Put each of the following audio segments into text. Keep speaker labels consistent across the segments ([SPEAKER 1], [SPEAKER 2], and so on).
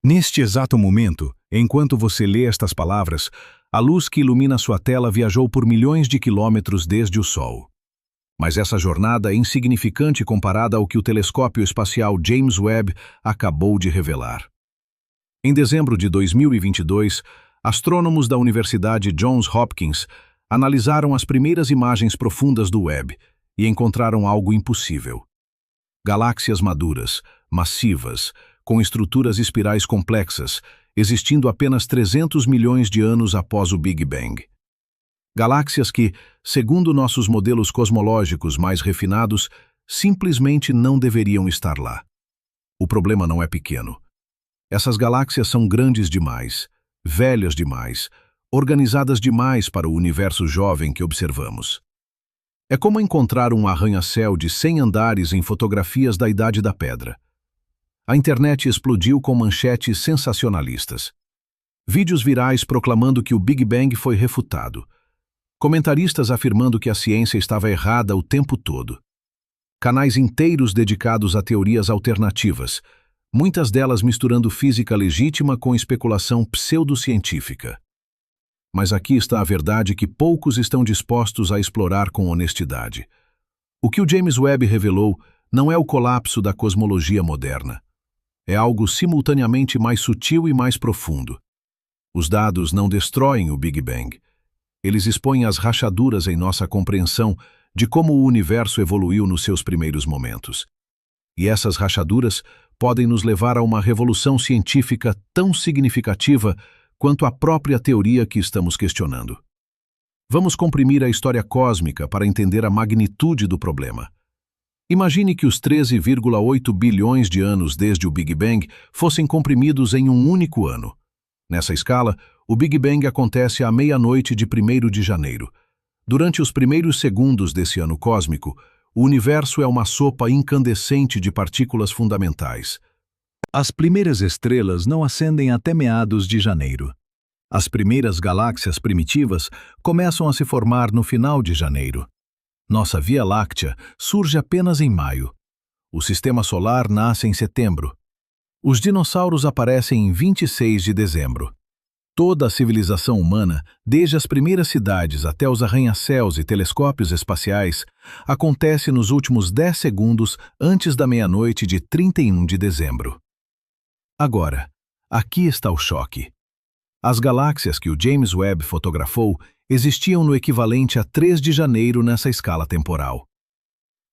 [SPEAKER 1] Neste exato momento, enquanto você lê estas palavras, a luz que ilumina sua tela viajou por milhões de quilômetros desde o Sol. Mas essa jornada é insignificante comparada ao que o telescópio espacial James Webb acabou de revelar. Em dezembro de 2022, astrônomos da Universidade Johns Hopkins analisaram as primeiras imagens profundas do Webb e encontraram algo impossível. Galáxias maduras, massivas, com estruturas espirais complexas, existindo apenas 300 milhões de anos após o Big Bang. Galáxias que, segundo nossos modelos cosmológicos mais refinados, simplesmente não deveriam estar lá. O problema não é pequeno. Essas galáxias são grandes demais, velhas demais, organizadas demais para o universo jovem que observamos. É como encontrar um arranha-céu de 100 andares em fotografias da Idade da Pedra. A internet explodiu com manchetes sensacionalistas. Vídeos virais proclamando que o Big Bang foi refutado. Comentaristas afirmando que a ciência estava errada o tempo todo. Canais inteiros dedicados a teorias alternativas, muitas delas misturando física legítima com especulação pseudocientífica. Mas aqui está a verdade que poucos estão dispostos a explorar com honestidade. O que o James Webb revelou não é o colapso da cosmologia moderna. É algo simultaneamente mais sutil e mais profundo. Os dados não destroem o Big Bang. Eles expõem as rachaduras em nossa compreensão de como o universo evoluiu nos seus primeiros momentos. E essas rachaduras podem nos levar a uma revolução científica tão significativa quanto a própria teoria que estamos questionando. Vamos comprimir a história cósmica para entender a magnitude do problema. Imagine que os 13,8 bilhões de anos desde o Big Bang fossem comprimidos em um único ano. Nessa escala, o Big Bang acontece à meia-noite de 1º de janeiro. Durante os primeiros segundos desse ano cósmico, o universo é uma sopa incandescente de partículas fundamentais. As primeiras estrelas não acendem até meados de janeiro. As primeiras galáxias primitivas começam a se formar no final de janeiro. Nossa Via Láctea surge apenas em maio. O Sistema Solar nasce em setembro. Os dinossauros aparecem em 26 de dezembro. Toda a civilização humana, desde as primeiras cidades até os arranha-céus e telescópios espaciais, acontece nos últimos 10 segundos antes da meia-noite de 31 de dezembro. Agora, aqui está o choque. As galáxias que o James Webb fotografou existiam no equivalente a 3 de janeiro nessa escala temporal.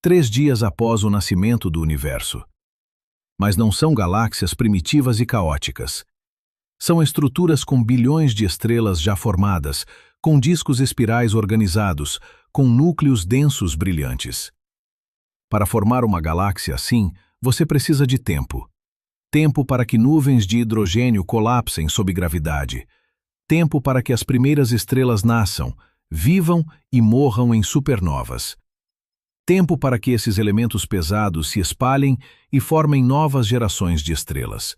[SPEAKER 1] 3 dias após o nascimento do universo. Mas não são galáxias primitivas e caóticas. São estruturas com bilhões de estrelas já formadas, com discos espirais organizados, com núcleos densos brilhantes. Para formar uma galáxia assim, você precisa de tempo. Tempo para que nuvens de hidrogênio colapsem sob gravidade. Tempo para que as primeiras estrelas nasçam, vivam e morram em supernovas. Tempo para que esses elementos pesados se espalhem e formem novas gerações de estrelas.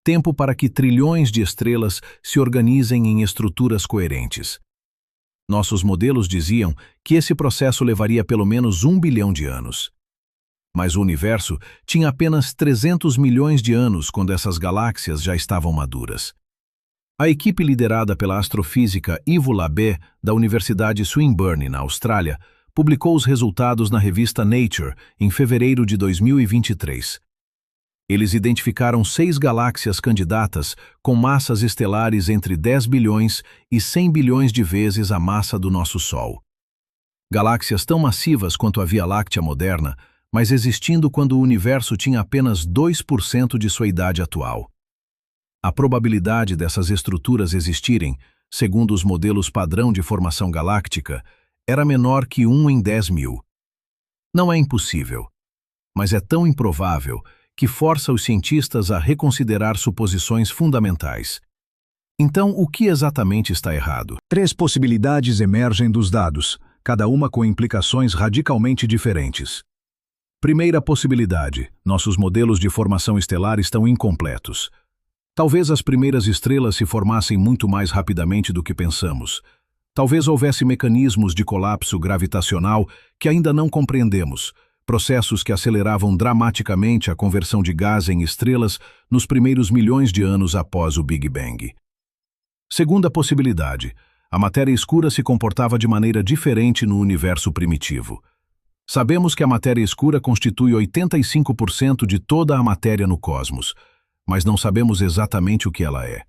[SPEAKER 1] Tempo para que trilhões de estrelas se organizem em estruturas coerentes. Nossos modelos diziam que esse processo levaria pelo menos 1 bilhão de anos. Mas o universo tinha apenas 300 milhões de anos quando essas galáxias já estavam maduras. A equipe liderada pela astrofísica Ivo Labé, da Universidade Swinburne, na Austrália, publicou os resultados na revista Nature em fevereiro de 2023. Eles identificaram 6 galáxias candidatas com massas estelares entre 10 bilhões e 100 bilhões de vezes a massa do nosso Sol. Galáxias tão massivas quanto a Via Láctea moderna, mas existindo quando o universo tinha apenas 2% de sua idade atual. A probabilidade dessas estruturas existirem, segundo os modelos padrão de formação galáctica, era menor que 1 em 10 mil. Não é impossível, mas é tão improvável que força os cientistas a reconsiderar suposições fundamentais. Então, o que exatamente está errado? 3 possibilidades emergem dos dados, cada uma com implicações radicalmente diferentes. Primeira possibilidade: nossos modelos de formação estelar estão incompletos. Talvez as primeiras estrelas se formassem muito mais rapidamente do que pensamos. Talvez houvesse mecanismos de colapso gravitacional que ainda não compreendemos, processos que aceleravam dramaticamente a conversão de gás em estrelas nos primeiros milhões de anos após o Big Bang. Segunda possibilidade, a matéria escura se comportava de maneira diferente no universo primitivo. Sabemos que a matéria escura constitui 85% de toda a matéria no cosmos, mas não sabemos exatamente o que ela é.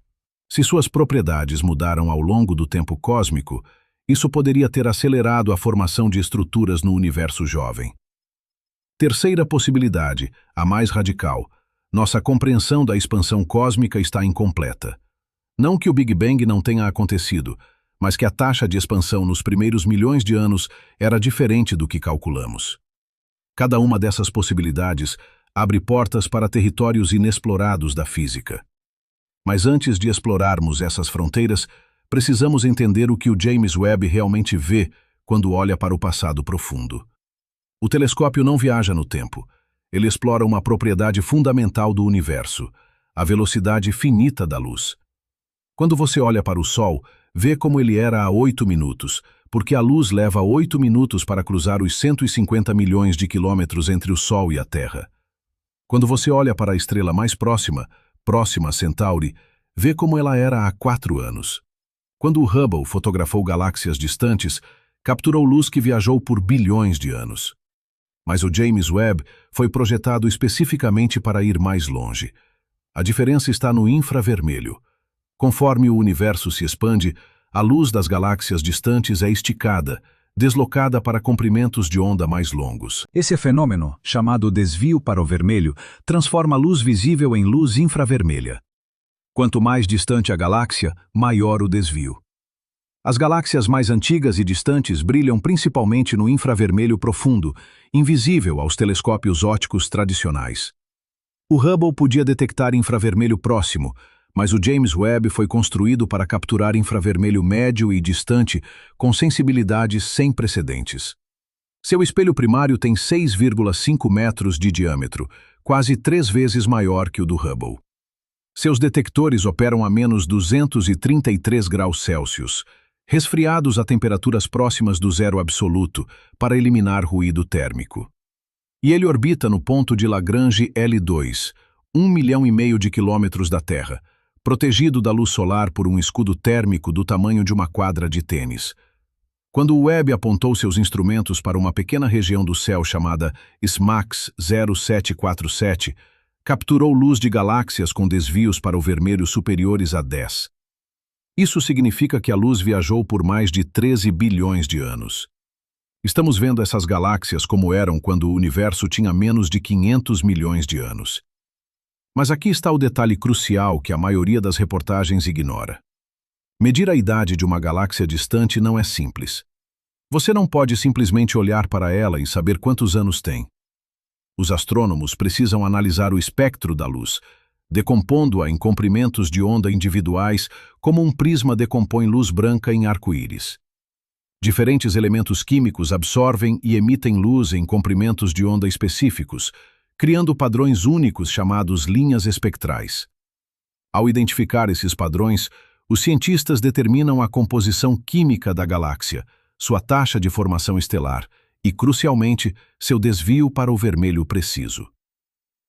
[SPEAKER 1] Se suas propriedades mudaram ao longo do tempo cósmico, isso poderia ter acelerado a formação de estruturas no universo jovem. Terceira possibilidade, a mais radical, nossa compreensão da expansão cósmica está incompleta. Não que o Big Bang não tenha acontecido, mas que a taxa de expansão nos primeiros milhões de anos era diferente do que calculamos. Cada uma dessas possibilidades abre portas para territórios inexplorados da física. Mas antes de explorarmos essas fronteiras, precisamos entender o que o James Webb realmente vê quando olha para o passado profundo. O telescópio não viaja no tempo. Ele explora uma propriedade fundamental do universo, a velocidade finita da luz. Quando você olha para o Sol, vê como ele era há 8 minutos, porque a luz leva 8 minutos para cruzar os 150 milhões de quilômetros entre o Sol e a Terra. Quando você olha para a estrela mais próxima, Próxima Centauri, vê como ela era há 4 anos. Quando o Hubble fotografou galáxias distantes, capturou luz que viajou por bilhões de anos. Mas o James Webb foi projetado especificamente para ir mais longe. A diferença está no infravermelho. Conforme o universo se expande, a luz das galáxias distantes é esticada, deslocada para comprimentos de onda mais longos.
[SPEAKER 2] Esse fenômeno, chamado desvio para o vermelho, transforma a luz visível em luz infravermelha. Quanto mais distante a galáxia, maior o desvio. As galáxias mais antigas e distantes brilham principalmente no infravermelho profundo, invisível aos telescópios ópticos tradicionais. O Hubble podia detectar infravermelho próximo, mas o James Webb foi construído para capturar infravermelho médio e distante com sensibilidades sem precedentes. Seu espelho primário tem 6,5 metros de diâmetro, quase 3 vezes maior que o do Hubble. Seus detectores operam a menos 233 graus Celsius, resfriados a temperaturas próximas do zero absoluto, para eliminar ruído térmico. E ele orbita no ponto de Lagrange L2, 1,5 milhão de quilômetros da Terra, protegido da luz solar por um escudo térmico do tamanho de uma quadra de tênis. Quando o Webb apontou seus instrumentos para uma pequena região do céu chamada SMACS 0747, capturou luz de galáxias com desvios para o vermelho superiores a 10. Isso significa que a luz viajou por mais de 13 bilhões de anos. Estamos vendo essas galáxias como eram quando o universo tinha menos de 500 milhões de anos. Mas aqui está o detalhe crucial que a maioria das reportagens ignora. Medir a idade de uma galáxia distante não é simples. Você não pode simplesmente olhar para ela e saber quantos anos tem. Os astrônomos precisam analisar o espectro da luz, decompondo-a em comprimentos de onda individuais como um prisma decompõe luz branca em arco-íris. Diferentes elementos químicos absorvem e emitem luz em comprimentos de onda específicos, criando padrões únicos chamados linhas espectrais. Ao identificar esses padrões, os cientistas determinam a composição química da galáxia, sua taxa de formação estelar e, crucialmente, seu desvio para o vermelho preciso.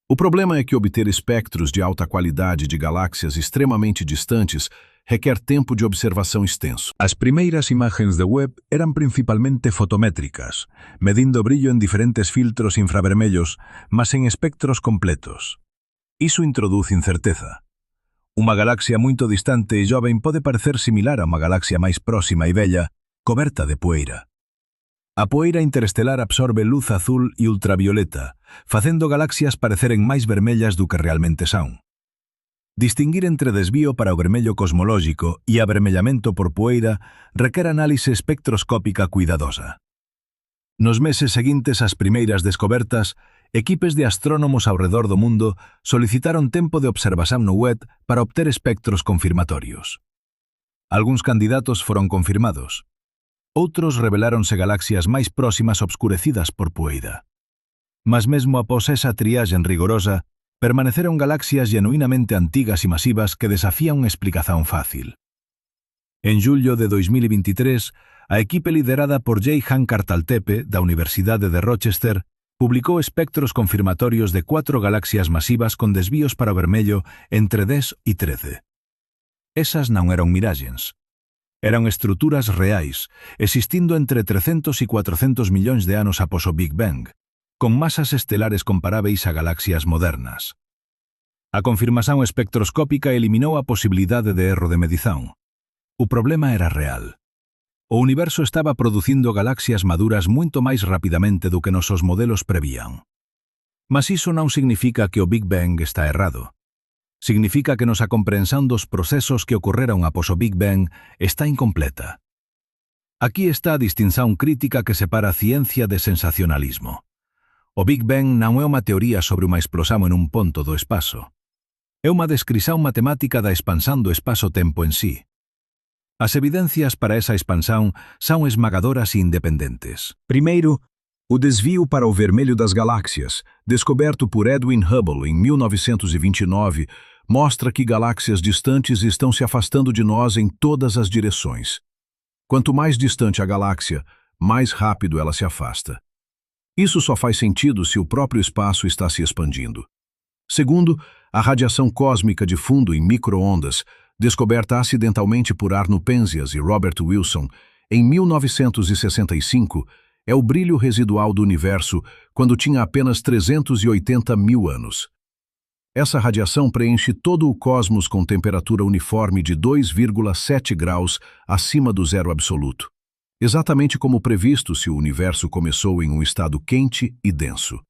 [SPEAKER 2] O problema é que obter espectros de alta qualidade de galáxias extremamente distantes requer tempo de observação extenso. As primeiras imagens de Webb eram principalmente fotométricas, medindo brillo en diferentes filtros infravermelhos, mas en espectros completos. Iso introduce incerteza. Unha galaxia moito distante e jovem pode parecer similar a unha galaxia máis próxima e bella, coberta de poeira. A poeira interestelar absorbe luz azul e ultravioleta, facendo galaxias pareceren máis vermellas do que realmente son. Distinguir entre desvío para o vermello cosmológico e avermellamento por poeira requer análise espectroscópica cuidadosa. Nos meses seguintes ás primeiras descobertas, equipes de astrónomos ao redor do mundo solicitaron tempo de observación no Webb para obter espectros confirmatorios. Algúns candidatos foron confirmados. Outros reveláronse galaxias máis próximas obscurecidas por poeira. Mas mesmo após esa triaxe rigorosa, permaneceron galaxias genuinamente antigas e masivas que desafían unha explicación fácil. En jullo de 2023, a equipe liderada por J. Hankar Taltepe, da Universidade de Rochester, publicou espectros confirmatorios de 4 galaxias masivas con desvíos para o vermello entre 10 e 13. Esas non eran miraxes. Eran estruturas reais, existindo entre 300 e 400 millóns de anos após o Big Bang, con masas estelares comparáveis a galaxias modernas. A confirmación espectroscópica eliminou a posibilidade de erro de medición. O problema era real. O universo estaba producindo galaxias maduras moito máis rapidamente do que nosos modelos prevían. Mas iso non significa que o Big Bang está errado. Significa que nosa comprensión dos procesos que ocorreron após o Big Bang está incompleta. Aquí está a distinción crítica que separa a ciencia de sensacionalismo. O Big Bang non é unha teoría sobre unha explosión en un ponto do espazo. É unha descrición matemática da expansón do espazo-tempo en sí. As evidencias para esa expansão são esmagadoras e independentes.
[SPEAKER 1] Primeiro, o desvio para o vermelho das galáxias, descoberto por Edwin Hubble em 1929, mostra que galáxias distantes estão se afastando de nós em todas as direções. Quanto mais distante a galáxia, mais rápido ela se afasta. Isso só faz sentido se o próprio espaço está se expandindo. Segundo, a radiação cósmica de fundo em micro-ondas, descoberta acidentalmente por Arno Penzias e Robert Wilson em 1965, é o brilho residual do universo quando tinha apenas 380 mil anos. Essa radiação preenche todo o cosmos com temperatura uniforme de 2,7 graus acima do zero absoluto, exatamente como previsto se o universo começou em um estado quente e denso.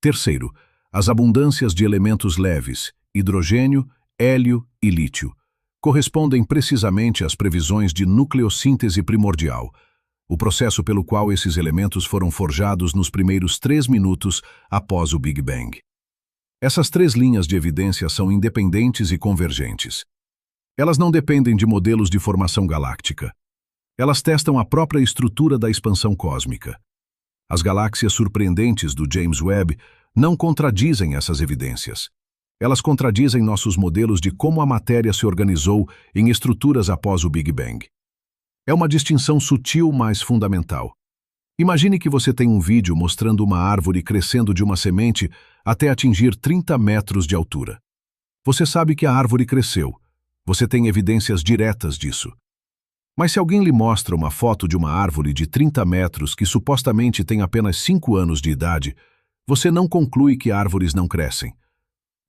[SPEAKER 1] Terceiro, as abundâncias de elementos leves, hidrogênio, hélio e lítio, correspondem precisamente às previsões de nucleossíntese primordial, o processo pelo qual esses elementos foram forjados nos primeiros 3 minutos após o Big Bang. Essas 3 linhas de evidência são independentes e convergentes. Elas não dependem de modelos de formação galáctica. Elas testam a própria estrutura da expansão cósmica. As galáxias surpreendentes do James Webb não contradizem essas evidências. Elas contradizem nossos modelos de como a matéria se organizou em estruturas após o Big Bang. É uma distinção sutil, mas fundamental. Imagine que você tem um vídeo mostrando uma árvore crescendo de uma semente até atingir 30 metros de altura. Você sabe que a árvore cresceu. Você tem evidências diretas disso. Mas se alguém lhe mostra uma foto de uma árvore de 30 metros que supostamente tem apenas 5 anos de idade, você não conclui que árvores não crescem.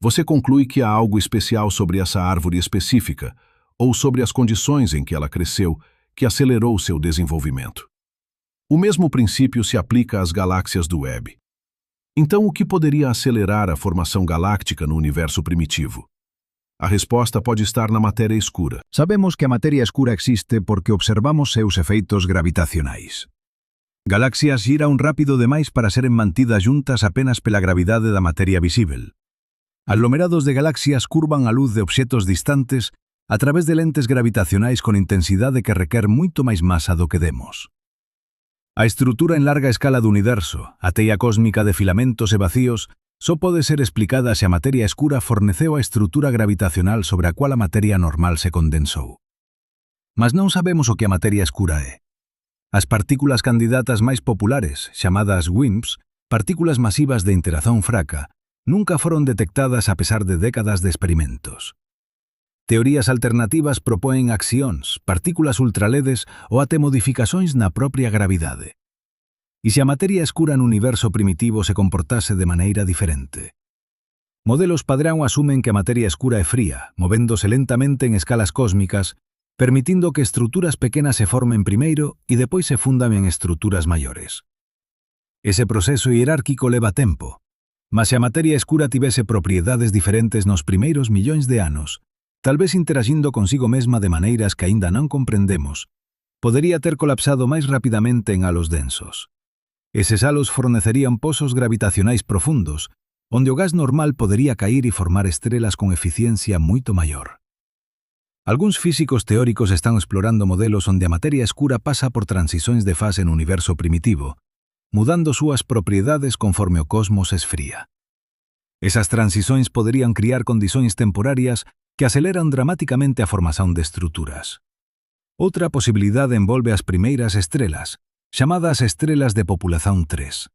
[SPEAKER 1] Você conclui que há algo especial sobre essa árvore específica, ou sobre as condições em que ela cresceu, que acelerou seu desenvolvimento. O mesmo princípio se aplica às galáxias do Webb. Então, o que poderia acelerar a formação galáctica no universo primitivo? A resposta pode estar na matéria escura.
[SPEAKER 2] Sabemos que a matéria escura existe porque observamos seus efeitos gravitacionais. Galáxias giran rápido demais para serem mantidas juntas apenas pela gravidade da matéria visível. Aglomerados de galaxias curvan a luz de obxetos distantes a través de lentes gravitacionais con intensidade que requer moito máis masa do que demos. A estrutura en larga escala do universo, a teia cósmica de filamentos e vacíos, só pode ser explicada se a materia escura forneceu a estrutura gravitacional sobre a cual a materia normal se condensou. Mas non sabemos o que a materia escura é. As partículas candidatas máis populares, chamadas WIMPs, partículas masivas de interacción fraca, nunca foron detectadas a pesar de décadas de experimentos. Teorías alternativas propoen axións, partículas ultraledes ou até modificacións na propia gravidade. E se a materia escura no universo primitivo se comportase de maneira diferente? Modelos padrón asumen que a materia escura é fría, movéndose lentamente en escalas cósmicas, permitindo que estruturas pequenas se formen primeiro e depois se fundan en estruturas maiores. Ese proceso hierárquico leva tempo, mas se a materia escura tivese propiedades diferentes nos primeiros millóns de anos, tal vez interaxindo consigo mesma de maneiras que aínda non comprendemos, podería ter colapsado máis rapidamente en halos densos. Eses halos fornecerían pozos gravitacionais profundos, onde o gas normal podería cair e formar estrelas con eficiencia moito maior. Algúns físicos teóricos están explorando modelos onde a materia escura pasa por transicións de fase no universo primitivo, mudando súas propiedades conforme o cosmos esfría. Esas transicións poderían criar condicións temporarias que aceleran dramáticamente a formación de estruturas. Outra posibilidade envolve as primeiras estrelas, chamadas estrelas de populación 3.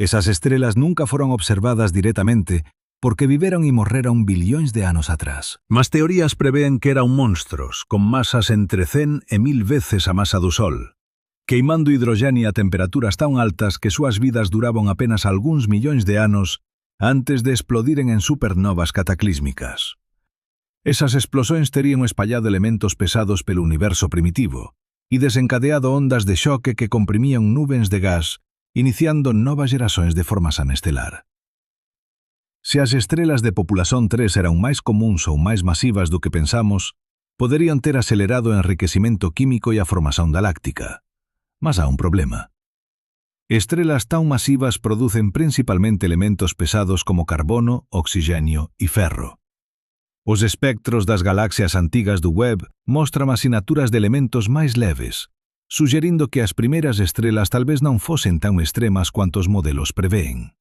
[SPEAKER 2] Esas estrelas nunca foron observadas directamente porque viveron e morreron bilhões de anos atrás. Mas teorías prevén que eran monstros con masas entre 100 e 1000 veces a masa do Sol, queimando hidroxenio a temperaturas tan altas que súas vidas duraban apenas algúns millóns de anos antes de explodiren en supernovas cataclísmicas. Esas explosións terían espallado elementos pesados pelo universo primitivo e desencadeado ondas de choque que comprimían nubes de gas, iniciando novas xerações de formación estelar. Se as estrelas de populación 3 eran máis comuns ou máis masivas do que pensamos, poderían ter acelerado o enriquecimento químico e a formación galáctica. Mas há un problema. Estrelas tan masivas producen principalmente elementos pesados como carbono, oxigênio e ferro. Os espectros das galaxias antigas do Webb mostran asinaturas de elementos máis leves, sugerindo que as primeiras estrelas talvez non fosen tan extremas quanto os modelos prevén.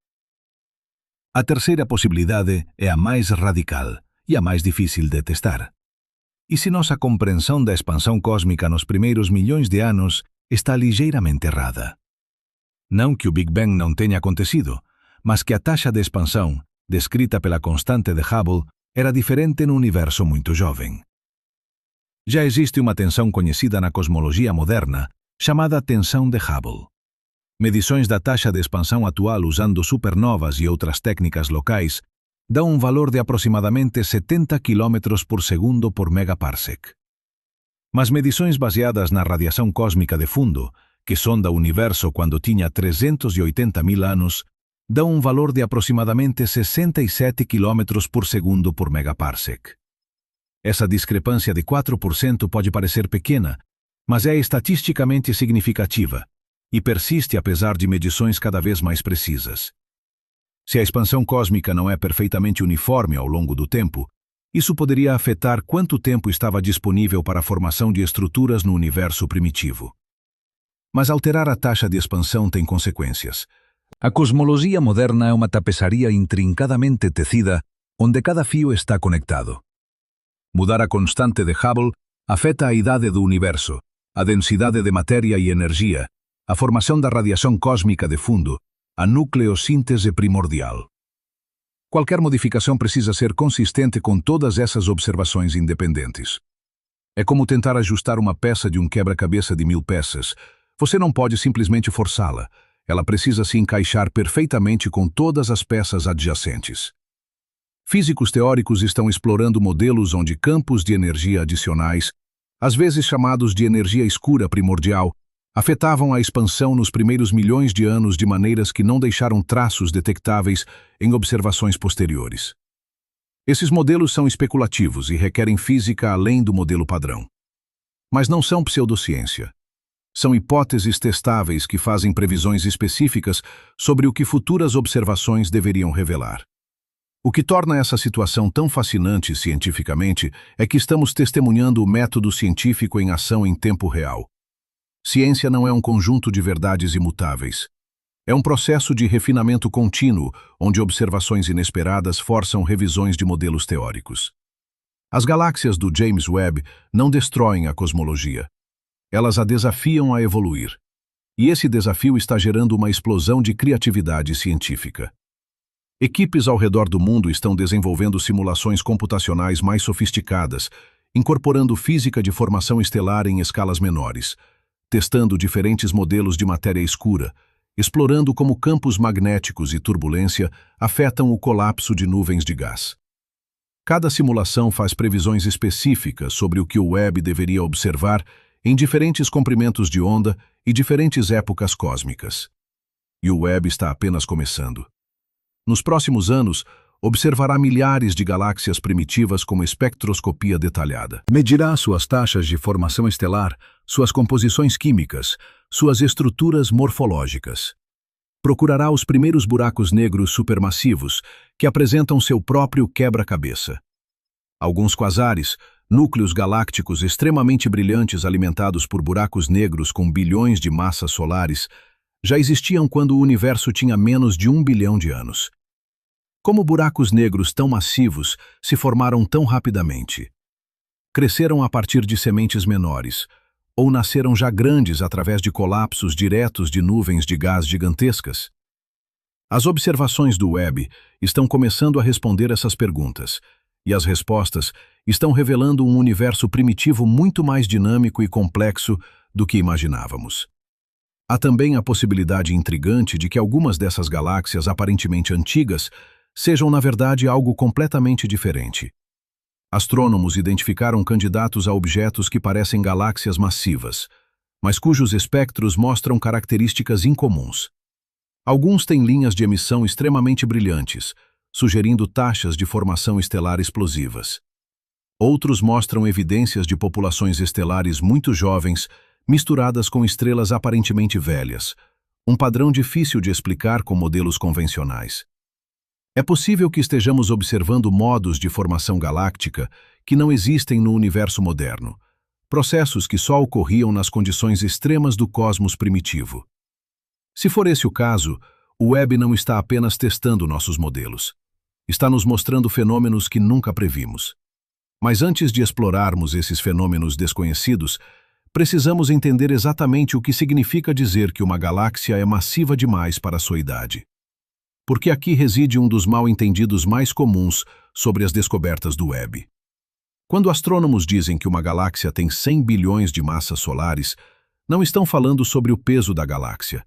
[SPEAKER 2] A terceira posibilidade é a máis radical e a máis difícil de testar. E se nosa compreensão da expansão cósmica nos primeiros milhões de anos está ligeiramente errada? Não que o Big Bang não tenha acontecido, mas que a taxa de expansão, descrita pela constante de Hubble, era diferente no universo muito jovem. Já existe uma tensão conhecida na cosmologia moderna, chamada tensão de Hubble. Medições da taxa de expansão atual usando supernovas e outras técnicas locais dão um valor de aproximadamente 70 km por segundo por megaparsec. Mas medições baseadas na radiação cósmica de fundo, que sonda o universo quando tinha 380.000 anos, dão um valor de aproximadamente 67 km por segundo por megaparsec. Essa discrepância de 4% pode parecer pequena, mas é estatisticamente significativa e persiste apesar de medições cada vez mais precisas. Se a expansão cósmica não é perfeitamente uniforme ao longo do tempo, isso poderia afetar quanto tempo estava disponível para a formação de estruturas no universo primitivo. Mas alterar a taxa de expansão tem consequências. A cosmologia moderna é uma tapeçaria intrincadamente tecida, onde cada fio está conectado. Mudar a constante de Hubble afeta a idade do universo, a densidade de matéria e energia, a formação da radiação cósmica de fundo, a nucleossíntese primordial. Qualquer modificação precisa ser consistente com todas essas observações independentes. É como tentar ajustar uma peça de um quebra-cabeça de 1000 peças. Você não pode simplesmente forçá-la. Ela precisa se encaixar perfeitamente com todas as peças adjacentes. Físicos teóricos estão explorando modelos onde campos de energia adicionais, às vezes chamados de energia escura primordial, afetavam a expansão nos primeiros milhões de anos de maneiras que não deixaram traços detectáveis em observações posteriores. Esses modelos são especulativos e requerem física além do modelo padrão. Mas não são pseudociência. São hipóteses testáveis que fazem previsões específicas sobre o que futuras observações deveriam revelar. O que torna essa situação tão fascinante cientificamente é que estamos testemunhando o método científico em ação em tempo real. Ciência não é um conjunto de verdades imutáveis. É um processo de refinamento contínuo, onde observações inesperadas forçam revisões de modelos teóricos. As galáxias do James Webb não destroem a cosmologia. Elas a desafiam a evoluir. E esse desafio está gerando uma explosão de criatividade científica. Equipes ao redor do mundo estão desenvolvendo simulações computacionais mais sofisticadas, incorporando física de formação estelar em escalas menores, testando diferentes modelos de matéria escura, explorando como campos magnéticos e turbulência afetam o colapso de nuvens de gás. Cada simulação faz previsões específicas sobre o que o Webb deveria observar em diferentes comprimentos de onda e diferentes épocas cósmicas. E o Webb está apenas começando. Nos próximos anos, observará milhares de galáxias primitivas com espectroscopia detalhada. Medirá suas taxas de formação estelar, suas composições químicas, suas estruturas morfológicas. Procurará os primeiros buracos negros supermassivos, que apresentam seu próprio quebra-cabeça. Alguns quasares, núcleos galácticos extremamente brilhantes alimentados por buracos negros com bilhões de massas solares, já existiam quando o universo tinha menos de 1 bilhão de anos. Como buracos negros tão massivos se formaram tão rapidamente? Cresceram a partir de sementes menores, ou nasceram já grandes através de colapsos diretos de nuvens de gás gigantescas?
[SPEAKER 1] As observações do Webb estão começando a responder essas perguntas, e as respostas estão revelando um universo primitivo muito mais dinâmico e complexo do que imaginávamos. Há também a possibilidade intrigante de que algumas dessas galáxias aparentemente antigas sejam, na verdade, algo completamente diferente. Astrônomos identificaram candidatos a objetos que parecem galáxias massivas, mas cujos espectros mostram características incomuns. Alguns têm linhas de emissão extremamente brilhantes, sugerindo taxas de formação estelar explosivas. Outros mostram evidências de populações estelares muito jovens, misturadas com estrelas aparentemente velhas, um padrão difícil de explicar com modelos convencionais. É possível que estejamos observando modos de formação galáctica que não existem no universo moderno, processos que só ocorriam nas condições extremas do cosmos primitivo. Se for esse o caso, o Webb não está apenas testando nossos modelos. Está nos mostrando fenômenos que nunca previmos. Mas antes de explorarmos esses fenômenos desconhecidos, precisamos entender exatamente o que significa dizer que uma galáxia é massiva demais para sua idade. Porque aqui reside um dos mal-entendidos mais comuns sobre as descobertas do Webb. Quando astrônomos dizem que uma galáxia tem 100 bilhões de massas solares, não estão falando sobre o peso da galáxia.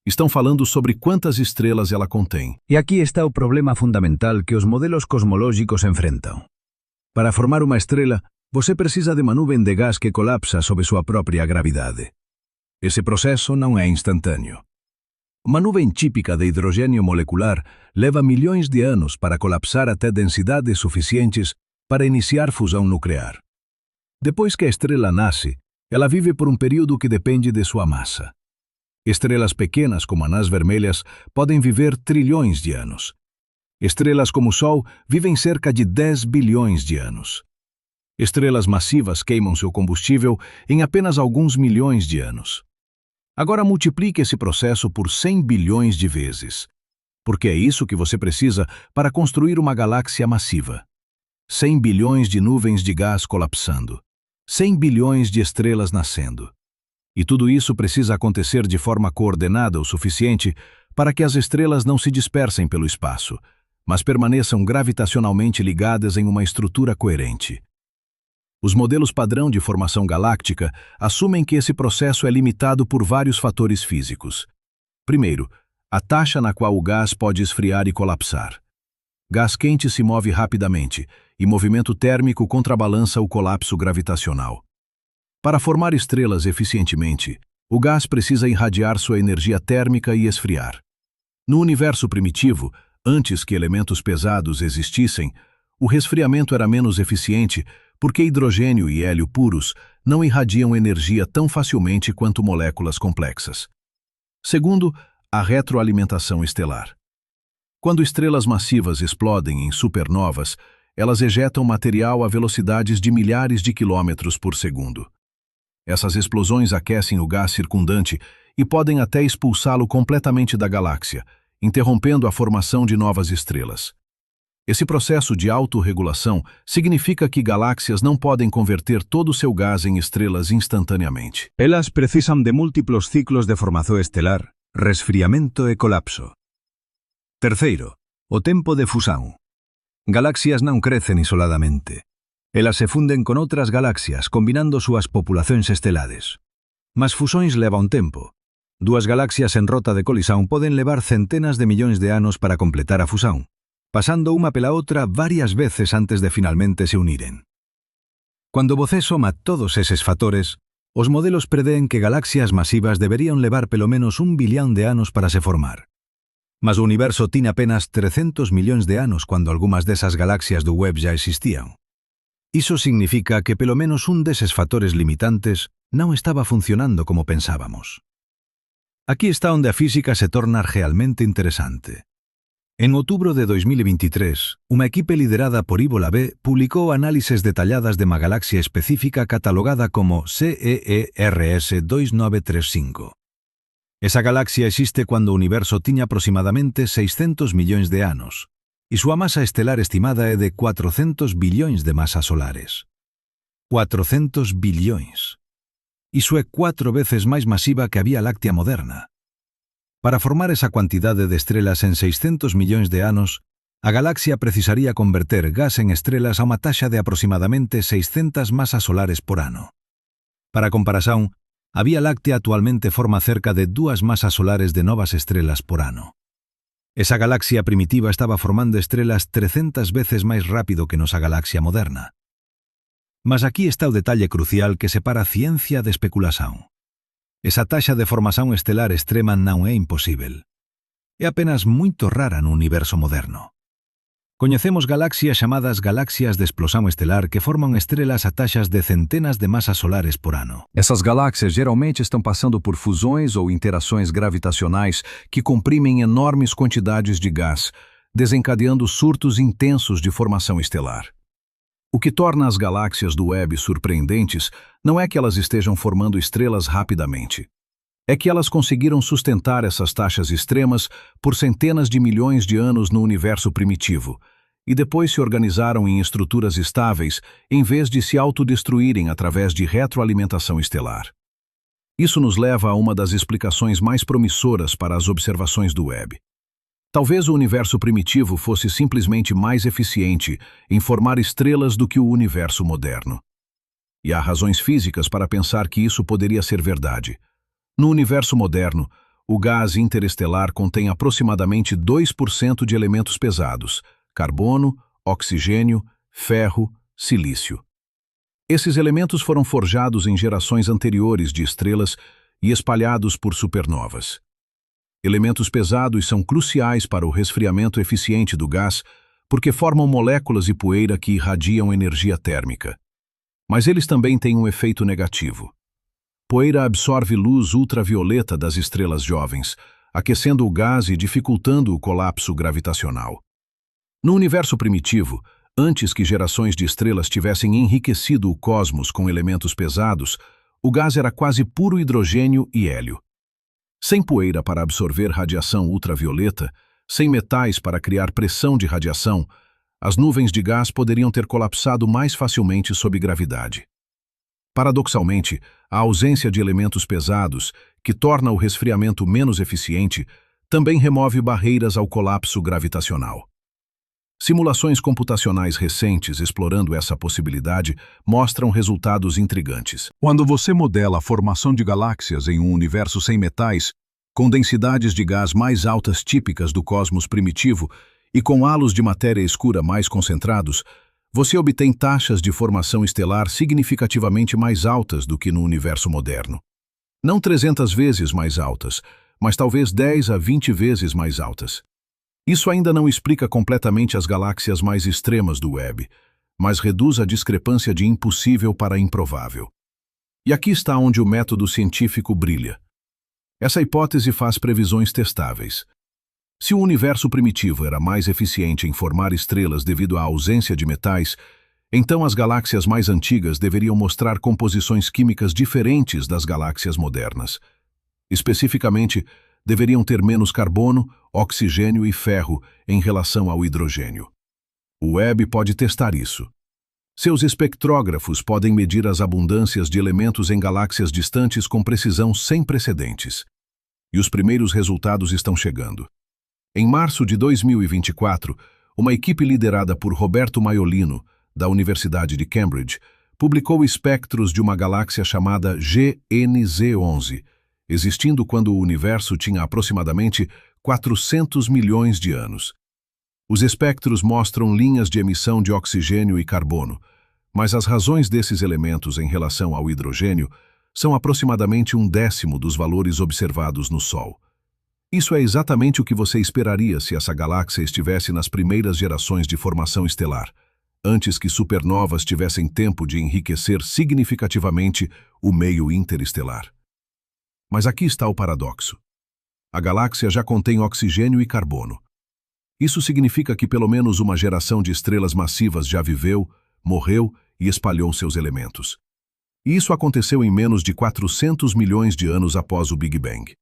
[SPEAKER 1] Estão falando sobre quantas estrelas ela contém.
[SPEAKER 2] E aqui está o problema fundamental que os modelos cosmológicos enfrentam. Para formar uma estrela, você precisa de uma nuvem de gás que colapsa sob sua própria gravidade. Esse processo não é instantâneo. Uma nuvem típica de hidrogênio molecular leva milhões de anos para colapsar até densidades suficientes para iniciar fusão nuclear. Depois que a estrela nasce, ela vive por um período que depende de sua massa. Estrelas pequenas como anãs vermelhas podem viver trilhões de anos. Estrelas como o Sol vivem cerca de 10 bilhões de anos. Estrelas massivas queimam seu combustível em apenas alguns milhões de anos. Agora multiplique esse processo por 100 bilhões de vezes, porque é isso que você precisa para construir uma galáxia massiva. 100 bilhões de nuvens de gás colapsando, 100 bilhões de estrelas nascendo. E tudo isso precisa acontecer de forma coordenada o suficiente para que as estrelas não se dispersem pelo espaço, mas permaneçam gravitacionalmente ligadas em uma estrutura coerente. Os modelos padrão de formação galáctica assumem que esse processo é limitado por vários fatores físicos. Primeiro, a taxa na qual o gás pode esfriar e colapsar. Gás quente se move rapidamente, e movimento térmico contrabalança o colapso gravitacional. Para formar estrelas eficientemente, o gás precisa irradiar sua energia térmica e esfriar. No universo primitivo, antes que elementos pesados existissem, o resfriamento era menos eficiente porque hidrogênio e hélio puros não irradiam energia tão facilmente quanto moléculas complexas. Segundo, a retroalimentação estelar. Quando estrelas massivas explodem em supernovas, elas ejetam material a velocidades de milhares de quilômetros por segundo. Essas explosões aquecem o gás circundante e podem até expulsá-lo completamente da galáxia, interrompendo a formação de novas estrelas. Esse processo de autorregulação significa que galáxias não podem converter todo o seu gás em estrelas instantaneamente.
[SPEAKER 3] Elas precisam de múltiplos ciclos de formação estelar, resfriamento e colapso. Terceiro, o tempo de fusão. Galáxias não crecem isoladamente. Elas se funden con outras galaxias, combinando súas populacións estelares. Mas fusóns levan tempo. Dúas galaxias en rota de colisão poden levar centenas de millóns de anos para completar a fusão, pasando unha pela outra varias veces antes de finalmente se uniren. Cando você soma todos eses factores, os modelos predeen que galaxias masivas deberían levar pelo menos 1 billón de anos para se formar. Mas o universo tiña apenas 300 millóns de anos cando algunhas desas galaxias do Webb já existían. Iso significa que pelo menos un deses factores limitantes non estaba funcionando como pensábamos. Aquí está onde a física se torna realmente interesante. En outubro de 2023, unha equipe liderada por Ivo Labé publicou análises detalladas de unha galaxia específica catalogada como CEERS 2935. Esa galaxia existe cando o universo tiña aproximadamente 600 millóns de anos, e súa masa estelar estimada é de 400 billóns de masas solares. 400 billóns. Iso é 4 veces máis masiva que a Vía Láctea moderna. Para formar esa quantidade de estrelas en 600 millóns de anos, a galaxia precisaría converter gas en estrelas a unha taxa de aproximadamente 600 masas solares por ano. Para comparación, a Vía Láctea actualmente forma cerca de 2 masas solares de novas estrelas por ano. Esa galaxia primitiva estaba formando estrelas 300 veces máis rápido que nosa galaxia moderna. Mas aquí está o detalle crucial que separa ciencia de especulación. Esa taxa de formación estelar extrema non é imposível. É apenas moito rara no universo moderno. Coñecemos galaxias chamadas galaxias de explosão estelar que formam estrelas a taxas de centenas de masas solares por ano.
[SPEAKER 2] Essas galáxias geralmente estão passando por fusões ou interações gravitacionais que comprimem enormes quantidades de gás, desencadeando surtos intensos de formação estelar. O que torna as galáxias do Webb surpreendentes não é que elas estejam formando estrelas rapidamente. É que elas conseguiram sustentar essas taxas extremas por centenas de milhões de anos no universo primitivo, e depois se organizaram em estruturas estáveis em vez de se autodestruírem através de retroalimentação estelar. Isso nos leva a uma das explicações mais promissoras para as observações do Webb. Talvez o universo primitivo fosse simplesmente mais eficiente em formar estrelas do que o universo moderno. E há razões físicas para pensar que isso poderia ser verdade. No universo moderno, o gás interestelar contém aproximadamente 2% de elementos pesados: carbono, oxigênio, ferro, silício. Esses elementos foram forjados em gerações anteriores de estrelas e espalhados por supernovas. Elementos pesados são cruciais para o resfriamento eficiente do gás porque formam moléculas e poeira que irradiam energia térmica. Mas eles também têm um efeito negativo. Poeira absorve luz ultravioleta das estrelas jovens, aquecendo o gás e dificultando o colapso gravitacional. No universo primitivo, antes que gerações de estrelas tivessem enriquecido o cosmos com elementos pesados, o gás era quase puro hidrogênio e hélio. Sem poeira para absorver radiação ultravioleta, sem metais para criar pressão de radiação, as nuvens de gás poderiam ter colapsado mais facilmente sob gravidade. Paradoxalmente, a ausência de elementos pesados, que torna o resfriamento menos eficiente, também remove barreiras ao colapso gravitacional. Simulações computacionais recentes explorando essa possibilidade mostram resultados intrigantes.
[SPEAKER 1] Quando você modela a formação de galáxias em um universo sem metais, com densidades de gás mais altas típicas do cosmos primitivo e com halos de matéria escura mais concentrados, você obtém taxas de formação estelar significativamente mais altas do que no universo moderno. Não 300 vezes mais altas, mas talvez 10 a 20 vezes mais altas. Isso ainda não explica completamente as galáxias mais extremas do Webb, mas reduz a discrepância de impossível para improvável. E aqui está onde o método científico brilha. Essa hipótese faz previsões testáveis. Se o universo primitivo era mais eficiente em formar estrelas devido à ausência de metais, então as galáxias mais antigas deveriam mostrar composições químicas diferentes das galáxias modernas. Especificamente, deveriam ter menos carbono, oxigênio e ferro em relação ao hidrogênio. O Webb pode testar isso. Seus espectrógrafos podem medir as abundâncias de elementos em galáxias distantes com precisão sem precedentes. E os primeiros resultados estão chegando. Em março de 2024, uma equipe liderada por Roberto Maiolino, da Universidade de Cambridge, publicou espectros de uma galáxia chamada GNZ11, existindo quando o universo tinha aproximadamente 400 milhões de anos. Os espectros mostram linhas de emissão de oxigênio e carbono, mas as razões desses elementos em relação ao hidrogênio são aproximadamente 1/10 dos valores observados no Sol. Isso é exatamente o que você esperaria se essa galáxia estivesse nas primeiras gerações de formação estelar, antes que supernovas tivessem tempo de enriquecer significativamente o meio interestelar. Mas aqui está o paradoxo. A galáxia já contém oxigênio e carbono. Isso significa que pelo menos uma geração de estrelas massivas já viveu, morreu e espalhou seus elementos. E isso aconteceu em menos de 400 milhões de anos após o Big Bang.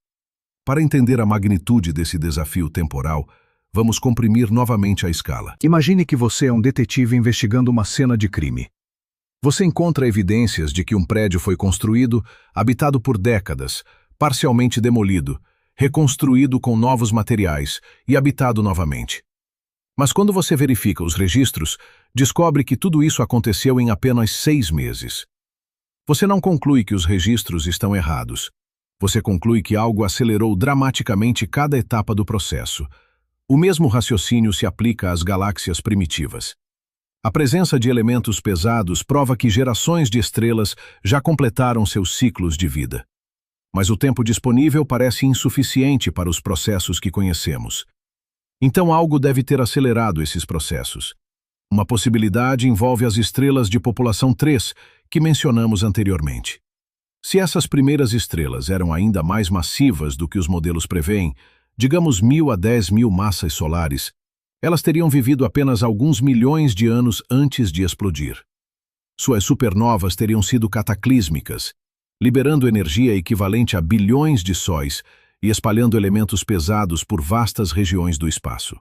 [SPEAKER 1] Para entender a magnitude desse desafio temporal, vamos comprimir novamente a escala.
[SPEAKER 2] Imagine que você é um detetive investigando uma cena de crime. Você encontra evidências de que um prédio foi construído, habitado por décadas, parcialmente demolido,
[SPEAKER 1] reconstruído com novos materiais e habitado novamente. Mas quando você verifica os registros, descobre que tudo isso aconteceu em apenas 6 meses. Você não conclui que os registros estão errados. Você conclui que algo acelerou dramaticamente cada etapa do processo. O mesmo raciocínio se aplica às galáxias primitivas. A presença de elementos pesados prova que gerações de estrelas já completaram seus ciclos de vida. Mas o tempo disponível parece insuficiente para os processos que conhecemos. Então algo deve ter acelerado esses processos. Uma possibilidade envolve as estrelas de população 3, que mencionamos anteriormente. Se essas primeiras estrelas eram ainda mais massivas do que os modelos prevêem, digamos 1000 a 10.000 massas solares, elas teriam vivido apenas alguns milhões de anos antes de explodir. Suas supernovas teriam sido cataclísmicas, liberando energia equivalente a bilhões de sóis e espalhando elementos pesados por vastas regiões do espaço.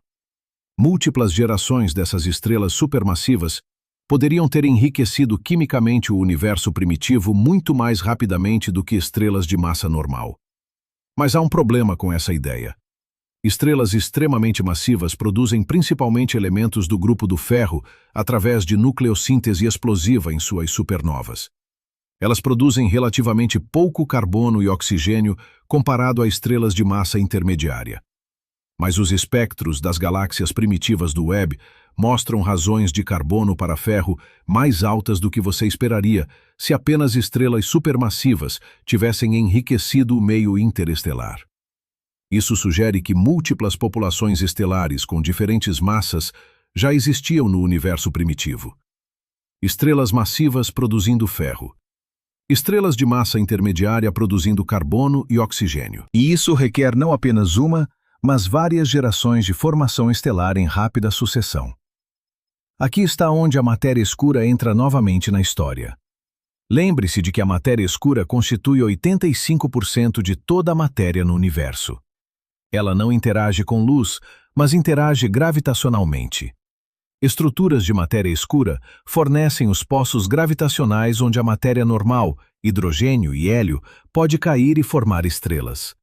[SPEAKER 1] Múltiplas gerações dessas estrelas supermassivas poderiam ter enriquecido quimicamente o universo primitivo muito mais rapidamente do que estrelas de massa normal. Mas há um problema com essa ideia. Estrelas extremamente massivas produzem principalmente elementos do grupo do ferro através de nucleossíntese explosiva em suas supernovas. Elas produzem relativamente pouco carbono e oxigênio comparado a estrelas de massa intermediária. Mas os espectros das galáxias primitivas do Webb mostram razões de carbono para ferro mais altas do que você esperaria se apenas estrelas supermassivas tivessem enriquecido o meio interestelar. Isso sugere que múltiplas populações estelares com diferentes massas já existiam no universo primitivo. Estrelas massivas produzindo ferro. Estrelas de massa intermediária produzindo carbono e oxigênio.
[SPEAKER 2] E isso requer não apenas uma, mas várias gerações de formação estelar em rápida sucessão. Aqui está onde a matéria escura entra novamente na história. Lembre-se de que a matéria escura constitui 85% de toda a matéria no universo. Ela não interage com luz, mas interage gravitacionalmente. Estruturas de matéria escura fornecem os poços gravitacionais onde a matéria normal, hidrogênio e hélio, pode cair e formar estrelas.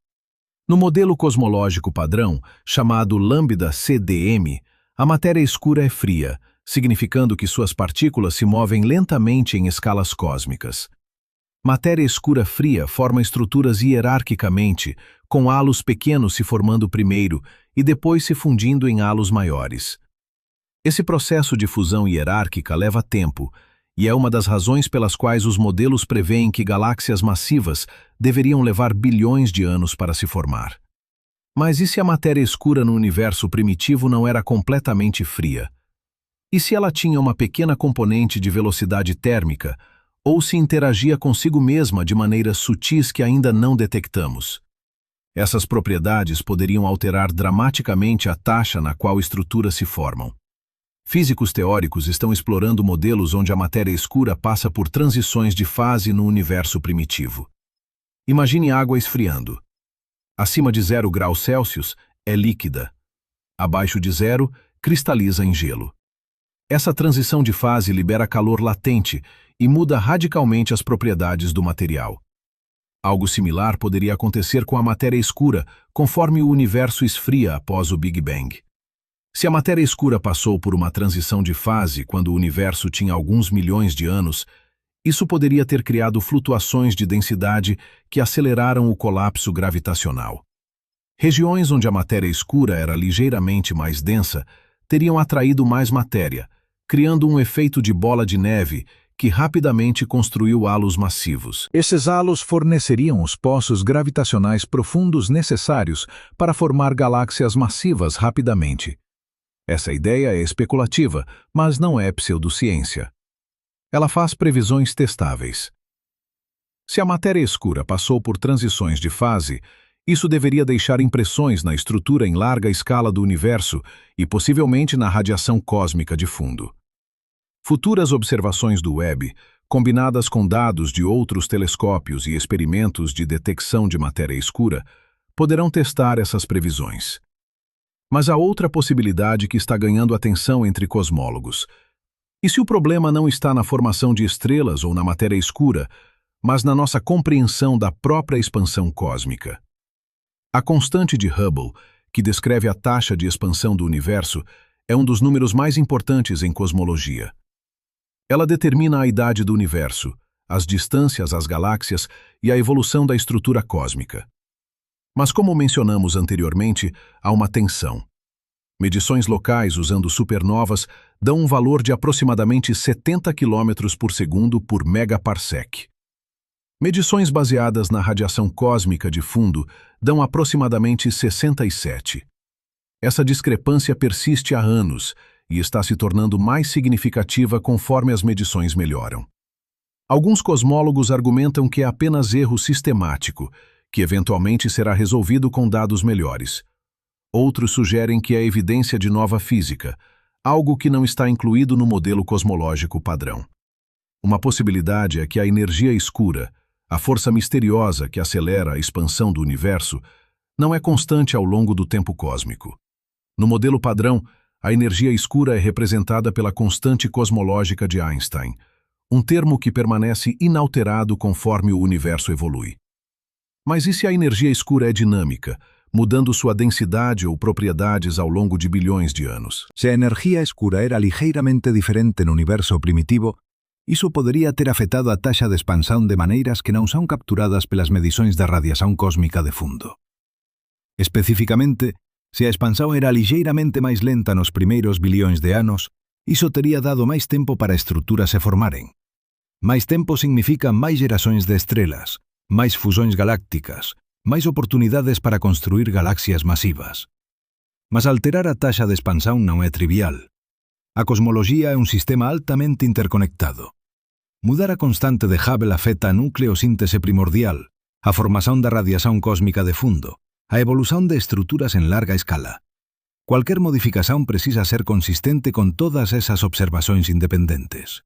[SPEAKER 2] No modelo cosmológico padrão, chamado lambda-CDM, a matéria escura é fria, significando que suas partículas se movem lentamente em escalas cósmicas. Matéria escura fria forma estruturas hierarquicamente, com halos pequenos se formando primeiro e depois se fundindo em halos maiores. Esse processo de fusão hierárquica leva tempo, e é uma das razões pelas quais os modelos prevêem que galáxias massivas deveriam levar bilhões de anos para se formar. Mas e se a matéria escura no universo primitivo não era completamente fria? E se ela tinha uma pequena componente de velocidade térmica, ou se interagia consigo mesma de maneiras sutis que ainda não detectamos? Essas propriedades poderiam alterar dramaticamente a taxa na qual estruturas se formam. Físicos teóricos estão explorando modelos onde a matéria escura passa por transições de fase no universo primitivo. Imagine água esfriando. Acima de 0 graus Celsius é líquida. Abaixo de 0, cristaliza em gelo. Essa transição de fase libera calor latente e muda radicalmente as propriedades do material. Algo similar poderia acontecer com a matéria escura, conforme o universo esfria após o Big Bang. Se a matéria escura passou por uma transição de fase quando o universo tinha alguns milhões de anos, isso poderia ter criado flutuações de densidade que aceleraram o colapso gravitacional. Regiões onde a matéria escura era ligeiramente mais densa teriam atraído mais matéria, criando um efeito de bola de neve que rapidamente construiu halos massivos. Esses halos forneceriam os poços gravitacionais profundos necessários para formar galáxias massivas rapidamente. Essa ideia é especulativa, mas não é pseudociência. Ela faz previsões testáveis. Se a matéria escura passou por transições de fase, isso deveria deixar impressões na estrutura em larga escala do universo e possivelmente na radiação cósmica de fundo. Futuras observações do Webb, combinadas com dados de outros telescópios e experimentos de detecção de matéria escura, poderão testar essas previsões. Mas há outra possibilidade que está ganhando atenção entre cosmólogos. E se o problema não está na formação de estrelas ou na matéria escura, mas na nossa compreensão da própria expansão cósmica?
[SPEAKER 1] A constante de Hubble, que descreve a taxa de expansão do universo, é um dos números mais importantes em cosmologia. Ela determina a idade do universo, as distâncias às galáxias e a evolução da estrutura cósmica. Mas, como mencionamos anteriormente, há uma tensão. Medições locais usando supernovas dão um valor de aproximadamente 70 km por segundo por megaparsec. Medições baseadas na radiação cósmica de fundo dão aproximadamente 67. Essa discrepância persiste há anos e está se tornando mais significativa conforme as medições melhoram. Alguns cosmólogos argumentam que é apenas erro sistemático, que eventualmente será resolvido com dados melhores. Outros sugerem que é evidência de nova física, algo que não está incluído no modelo cosmológico padrão. Uma possibilidade é que a energia escura, a força misteriosa que acelera a expansão do universo, não é constante ao longo do tempo cósmico. No modelo padrão, a energia escura é representada pela constante cosmológica de Einstein, um termo que permanece inalterado conforme o universo evolui. Mas e se a energia escura é dinâmica, mudando sua densidade ou propriedades ao longo de bilhões de anos?
[SPEAKER 3] Se a energia escura era ligeiramente diferente no universo primitivo, isso poderia ter afetado a taxa de expansão de maneiras que não são capturadas pelas medições da radiação cósmica de fundo. Especificamente, se a expansão era ligeiramente mais lenta nos primeiros bilhões de anos, isso teria dado mais tempo para estruturas se formarem. Mais tempo significa mais gerações de estrelas, mais fusões galácticas, mais oportunidades para construir galáxias massivas. Mas alterar a taxa de expansão não é trivial. A cosmologia é um sistema altamente interconectado. Mudar a constante de Hubble afeta a nucleosíntese primordial, a formação da radiação cósmica de fundo, a evolução de estruturas em larga escala. Qualquer modificação precisa ser consistente com todas essas observações independentes.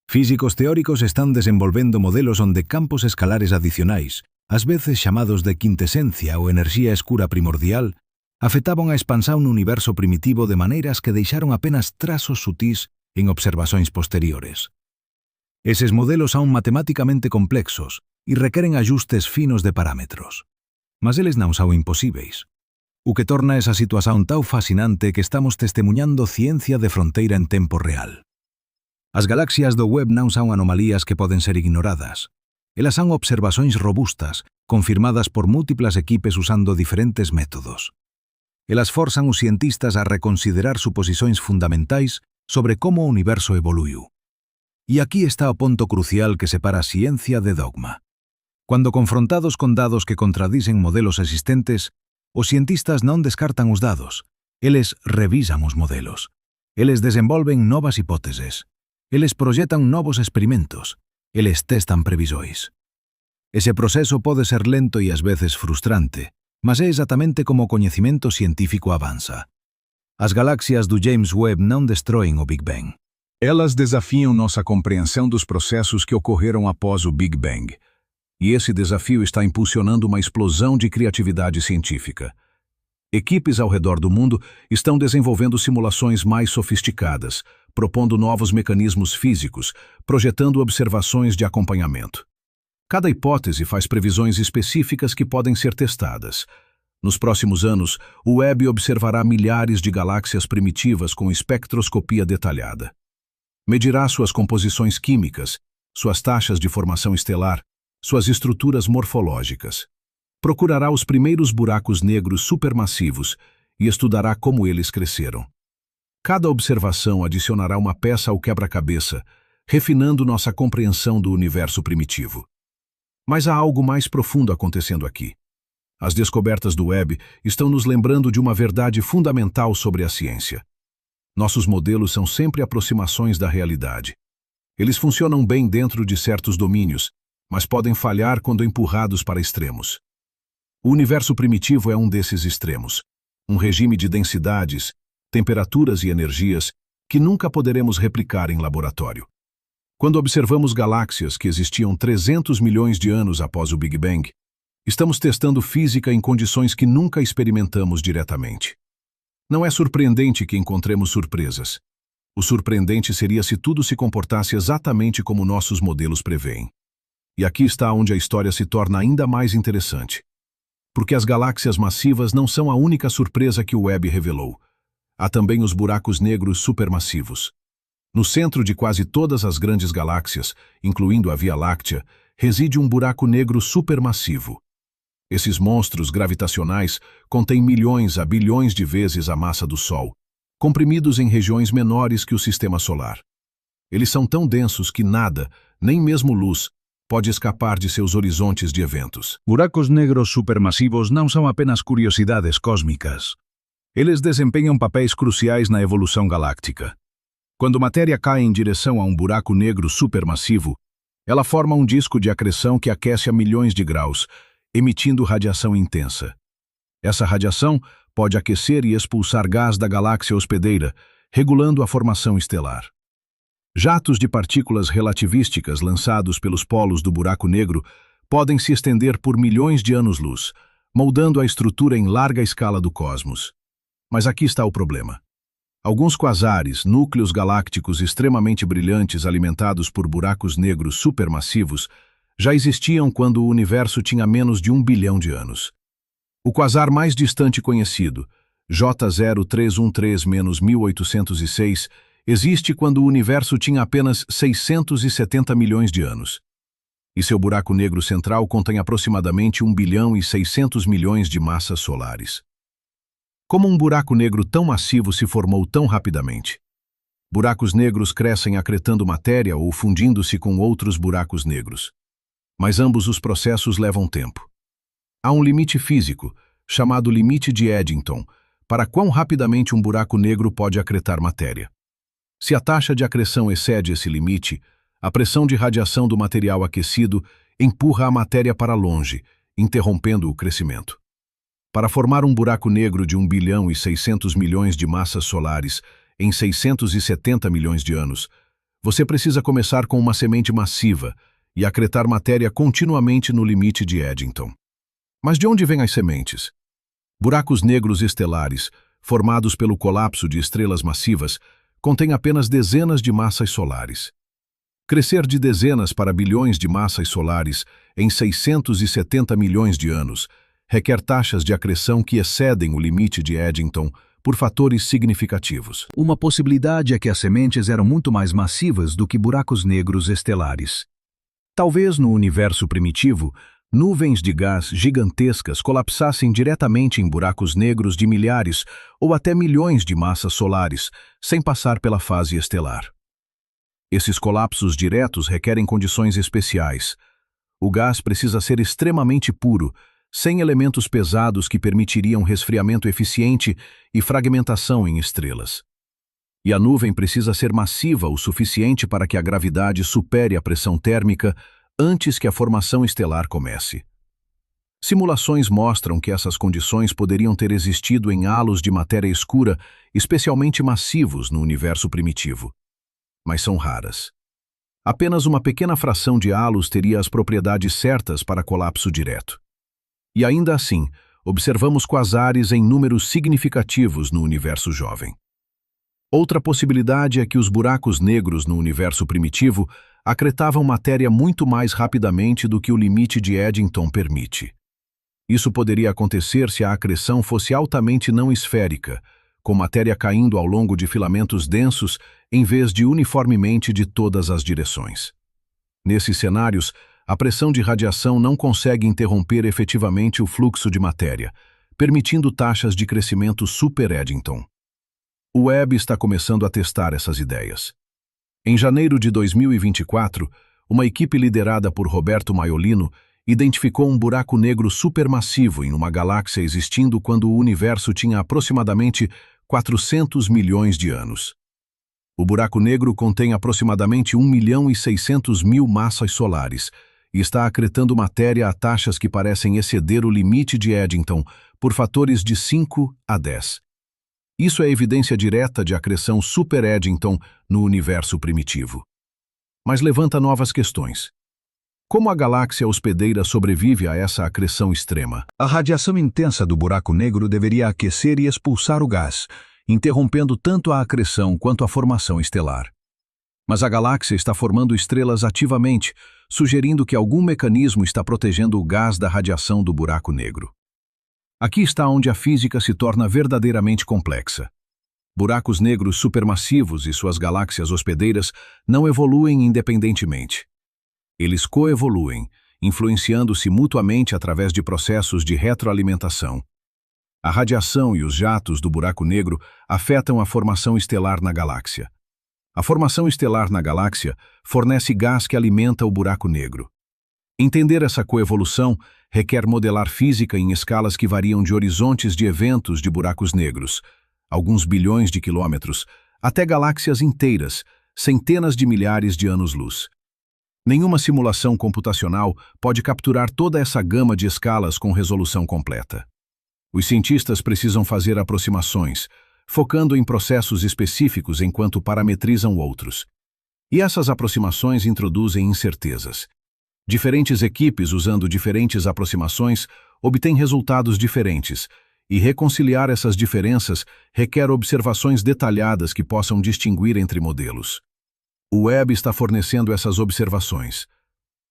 [SPEAKER 3] Físicos teóricos están desenvolvendo modelos onde campos escalares adicionais, ás veces chamados de quintesencia ou enerxía escura primordial, afetaban a expansão no universo primitivo de maneiras que deixaron apenas trazos sutís en observações posteriores. Eses modelos son matematicamente complexos e requeren ajustes finos de parámetros. Mas eles non son imposíveis. O que torna esa situación tan fascinante que estamos testemunhando ciencia de fronteira en tempo real. As galaxias do web non son anomalías que poden ser ignoradas. Elas son observações robustas, confirmadas por múltiplas equipes usando diferentes métodos. Elas forzan os cientistas a reconsiderar suposições fundamentais sobre como o universo evoluiu. E aquí está o ponto crucial que separa a ciencia de dogma. Cuando confrontados con dados que contradicen modelos existentes, os cientistas non descartan os dados, eles revisan os modelos. Eles desenvolven novas hipóteses. Eles proxetan novos experimentos. Eles testan previsões. Ese proceso pode ser lento e ás veces frustrante, mas é exatamente como o coñecimento científico avanza. As galaxias do James Webb non destroem o Big Bang.
[SPEAKER 1] Elas desafiam nossa compreensão dos processos que ocorreram após o Big Bang. E esse desafio está impulsionando uma explosão de criatividade científica. Equipes ao redor do mundo estão desenvolvendo simulações mais sofisticadas, propondo novos mecanismos físicos, projetando observações de acompanhamento. Cada hipótese faz previsões específicas que podem ser testadas. Nos próximos anos, o Webb observará milhares de galáxias primitivas com espectroscopia detalhada. Medirá suas composições químicas, suas taxas de formação estelar, suas estruturas morfológicas. Procurará os primeiros buracos negros supermassivos e estudará como eles cresceram. Cada observação adicionará uma peça ao quebra-cabeça, refinando nossa compreensão do universo primitivo. Mas há algo mais profundo acontecendo aqui. As descobertas do Webb estão nos lembrando de uma verdade fundamental sobre a ciência. Nossos modelos são sempre aproximações da realidade. Eles funcionam bem dentro de certos domínios, mas podem falhar quando empurrados para extremos. O universo primitivo é um desses extremos, um regime de densidades, temperaturas e energias que nunca poderemos replicar em laboratório. Quando observamos galáxias que existiam 300 milhões de anos após o Big Bang, estamos testando física em condições que nunca experimentamos diretamente. Não é surpreendente que encontremos surpresas. O surpreendente seria se tudo se comportasse exatamente como nossos modelos prevêem. E aqui está onde a história se torna ainda mais interessante. porque as galáxias massivas não são a única surpresa que o Webb revelou. Há também os buracos negros supermassivos. No centro de quase todas as grandes galáxias, incluindo a Via Láctea, reside um buraco negro supermassivo. Esses monstros gravitacionais contêm milhões a bilhões de vezes a massa do Sol, comprimidos em regiões menores que o Sistema Solar. Eles são tão densos que nada, nem mesmo luz, pode escapar de seus horizontes de eventos.
[SPEAKER 2] Buracos negros supermassivos não são apenas curiosidades cósmicas. Eles desempenham papéis cruciais na evolução galáctica. Quando matéria cai em direção a um buraco negro supermassivo, ela forma um disco de acreção que aquece a milhões de graus, emitindo radiação intensa. Essa radiação pode aquecer e expulsar gás da galáxia hospedeira, regulando a formação estelar. Jatos de partículas relativísticas lançados pelos polos do buraco negro podem se estender por milhões de anos-luz, moldando a estrutura em larga escala do cosmos. Mas aqui está o problema. Alguns quasares, núcleos galácticos extremamente brilhantes alimentados por buracos negros supermassivos, já existiam quando o universo tinha menos de 1 bilhão de anos. O quasar mais distante conhecido, J0313-1806, existe quando o universo tinha apenas 670 milhões de anos. E seu buraco negro central contém aproximadamente 1 bilhão e 600 milhões de massas solares. Como um buraco negro tão massivo se formou tão rapidamente? Buracos negros crescem acretando matéria ou fundindo-se com outros buracos negros. Mas ambos os processos levam tempo. Há um limite físico, chamado limite de Eddington, para quão rapidamente um buraco negro pode acretar matéria. Se a taxa de acreção excede esse limite, a pressão de radiação do material aquecido empurra a matéria para longe, interrompendo o crescimento. Para formar um buraco negro de 1 bilhão e 600 milhões de massas solares em 670 milhões de anos, você precisa começar com uma semente massiva e acretar matéria continuamente no limite de Eddington. Mas de onde vêm as sementes? Buracos negros estelares, formados pelo colapso de estrelas massivas, contêm apenas dezenas de massas solares. Crescer de dezenas para bilhões de massas solares em 670 milhões de anos requer taxas de acreção que excedem o limite de Eddington por fatores significativos. Uma possibilidade é que as sementes eram muito mais massivas do que buracos negros estelares. Talvez no universo primitivo, nuvens de gás gigantescas colapsassem diretamente em buracos negros de milhares ou até milhões de massas solares, sem passar pela fase estelar. Esses colapsos diretos requerem condições especiais. O gás precisa ser extremamente puro, sem elementos pesados que permitiriam resfriamento eficiente e fragmentação em estrelas. E a nuvem precisa ser massiva o suficiente para que a gravidade supere a pressão térmica antes que a formação estelar comece. Simulações mostram que essas condições poderiam ter existido em halos de matéria escura, especialmente massivos no universo primitivo. Mas são raras. Apenas uma pequena fração de halos teria as propriedades certas para colapso direto. E ainda assim, observamos quasares em números significativos no universo jovem. Outra possibilidade é que os buracos negros no universo primitivo acretavam matéria muito mais rapidamente do que o limite de Eddington permite. Isso poderia acontecer se a acreção fosse altamente não esférica, com matéria caindo ao longo de filamentos densos em vez de uniformemente de todas as direções. Nesses cenários, a pressão de radiação não consegue interromper efetivamente o fluxo de matéria, permitindo taxas de crescimento super-Eddington. O Webb está começando a testar essas ideias. Em janeiro de 2024, uma equipe liderada por Roberto Maiolino identificou um buraco negro supermassivo em uma galáxia existindo quando o universo tinha aproximadamente 400 milhões de anos. O buraco negro contém aproximadamente 1 milhão e 600 mil massas solares e está acretando matéria a taxas que parecem exceder o limite de Eddington por fatores de 5 a 10. Isso é evidência direta de acreção super-Eddington no universo primitivo. Mas levanta novas questões. Como a galáxia hospedeira sobrevive a essa acreção extrema?
[SPEAKER 3] A radiação intensa do buraco negro deveria aquecer e expulsar o gás, interrompendo tanto a acreção quanto a formação estelar. Mas a galáxia está formando estrelas ativamente, sugerindo que algum mecanismo está protegendo o gás da radiação do buraco negro.
[SPEAKER 1] Aqui está onde a física se torna verdadeiramente complexa. Buracos negros supermassivos e suas galáxias hospedeiras não evoluem independentemente. Eles coevoluem, influenciando-se mutuamente através de processos de retroalimentação. A radiação e os jatos do buraco negro afetam a formação estelar na galáxia. A formação estelar na galáxia fornece gás que alimenta o buraco negro. Entender essa coevolução requer modelar física em escalas que variam de horizontes de eventos de buracos negros, alguns bilhões de quilômetros, até galáxias inteiras, centenas de milhares de anos-luz. Nenhuma simulação computacional pode capturar toda essa gama de escalas com resolução completa. Os cientistas precisam fazer aproximações, focando em processos específicos enquanto parametrizam outros. E essas aproximações introduzem incertezas. Diferentes equipes usando diferentes aproximações obtêm resultados diferentes, e reconciliar essas diferenças requer observações detalhadas que possam distinguir entre modelos. O Webb está fornecendo essas observações.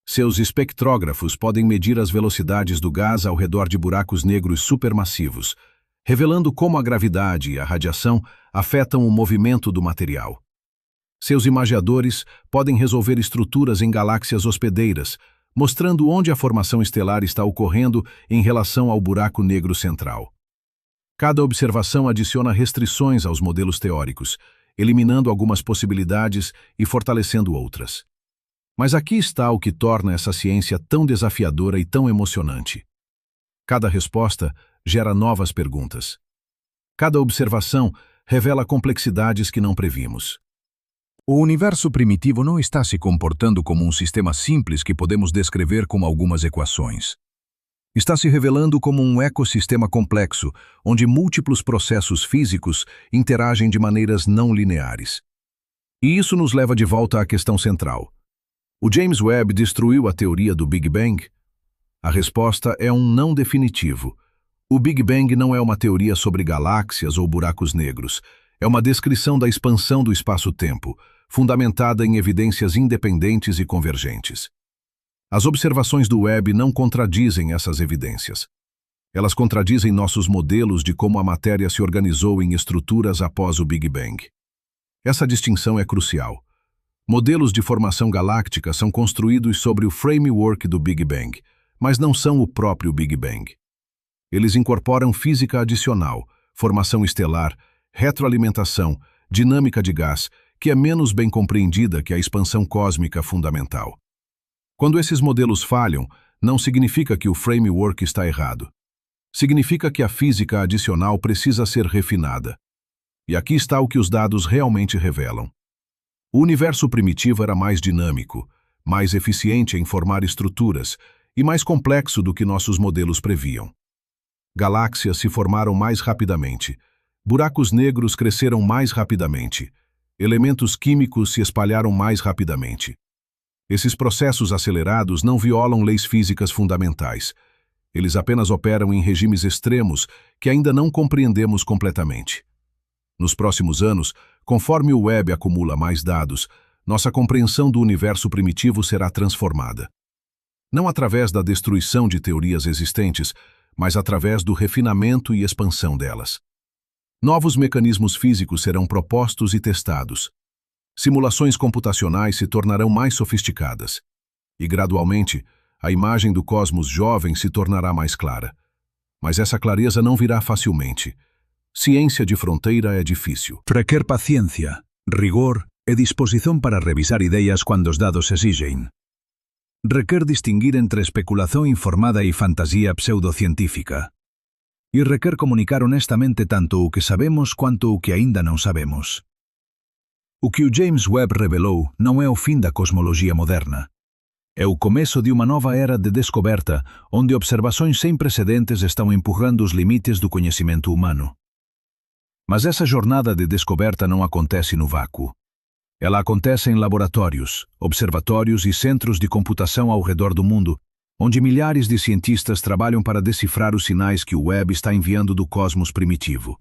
[SPEAKER 1] Seus espectrógrafos podem medir as velocidades do gás ao redor de buracos negros supermassivos, revelando como a gravidade e a radiação afetam o movimento do material. Seus imageadores podem resolver estruturas em galáxias hospedeiras, mostrando onde a formação estelar está ocorrendo em relação ao buraco negro central. Cada observação adiciona restrições aos modelos teóricos, eliminando algumas possibilidades e fortalecendo outras. Mas aqui está o que torna essa ciência tão desafiadora e tão emocionante. Cada resposta gera novas perguntas. Cada observação revela complexidades que não previmos.
[SPEAKER 2] O universo primitivo não está se comportando como um sistema simples que podemos descrever com algumas equações. Está se revelando como um ecossistema complexo, onde múltiplos processos físicos interagem de maneiras não lineares. E isso nos leva de volta à questão central. O James Webb destruiu a teoria do Big Bang? A resposta é um não definitivo. O Big Bang não é uma teoria sobre galáxias ou buracos negros. É uma descrição da expansão do espaço-tempo, fundamentada em evidências independentes e convergentes. As observações do Webb não contradizem essas evidências. Elas contradizem nossos modelos de como a matéria se organizou em estruturas após o Big Bang. Essa distinção é crucial. Modelos de formação galáctica são construídos sobre o framework do Big Bang, mas não são o próprio Big Bang. Eles incorporam física adicional, formação estelar, retroalimentação, dinâmica de gás, que é menos bem compreendida que a expansão cósmica fundamental. Quando esses modelos falham, não significa que o framework está errado. Significa que a física adicional precisa ser refinada. E aqui está o que os dados realmente revelam. O universo primitivo era mais dinâmico, mais eficiente em formar estruturas e mais complexo do que nossos modelos previam. Galáxias se formaram mais rapidamente, buracos negros cresceram mais rapidamente, elementos químicos se espalharam mais rapidamente. Esses processos acelerados não violam leis físicas fundamentais. Eles apenas operam em regimes extremos que ainda não compreendemos completamente. Nos próximos anos, conforme o Webb acumula mais dados, nossa compreensão do universo primitivo será transformada. Não através da destruição de teorias existentes, mas através do refinamento e expansão delas. Novos mecanismos físicos serão propostos e testados. Simulações computacionais se tornarão mais sofisticadas. E, gradualmente, a imagem do cosmos jovem se tornará mais clara. Mas essa clareza não virá facilmente. Ciência de fronteira é difícil.
[SPEAKER 3] Requer paciencia, rigor e disposición para revisar ideas cuando os dados exigem. Requer distinguir entre especulación informada e fantasía pseudocientífica. E requer comunicar honestamente tanto o que sabemos quanto o que ainda não sabemos. O que o James Webb revelou não é o fim da cosmologia moderna. É o começo de uma nova era de descoberta, onde observações sem precedentes estão empurrando os limites do conhecimento humano. Mas essa jornada de descoberta não acontece no vácuo. Ela acontece em laboratórios, observatórios e centros de computação ao redor do mundo, onde milhares de cientistas trabalham para decifrar os sinais que o Webb está enviando do cosmos primitivo.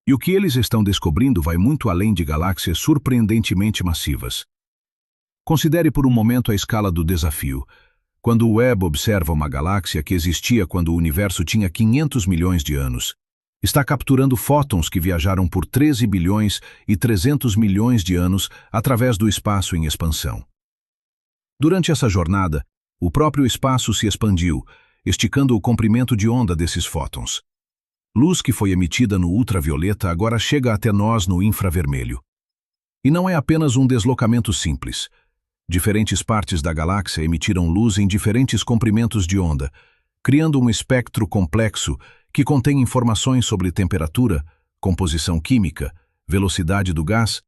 [SPEAKER 3] E o que eles estão descobrindo vai muito além de galáxias surpreendentemente massivas. Considere por um momento a escala do desafio.
[SPEAKER 1] Quando o Webb observa uma galáxia que existia quando o universo tinha 500 milhões de anos, está capturando fótons que viajaram por 13 bilhões e 300 milhões de anos através do espaço em expansão. Durante essa jornada, o próprio espaço se expandiu, esticando o comprimento de onda desses fótons. Luz que foi emitida no ultravioleta agora chega até nós no infravermelho. E não é apenas um deslocamento simples. Diferentes partes da galáxia emitiram luz em diferentes comprimentos de onda, criando um espectro complexo que contém informações sobre temperatura, composição química, velocidade do gás,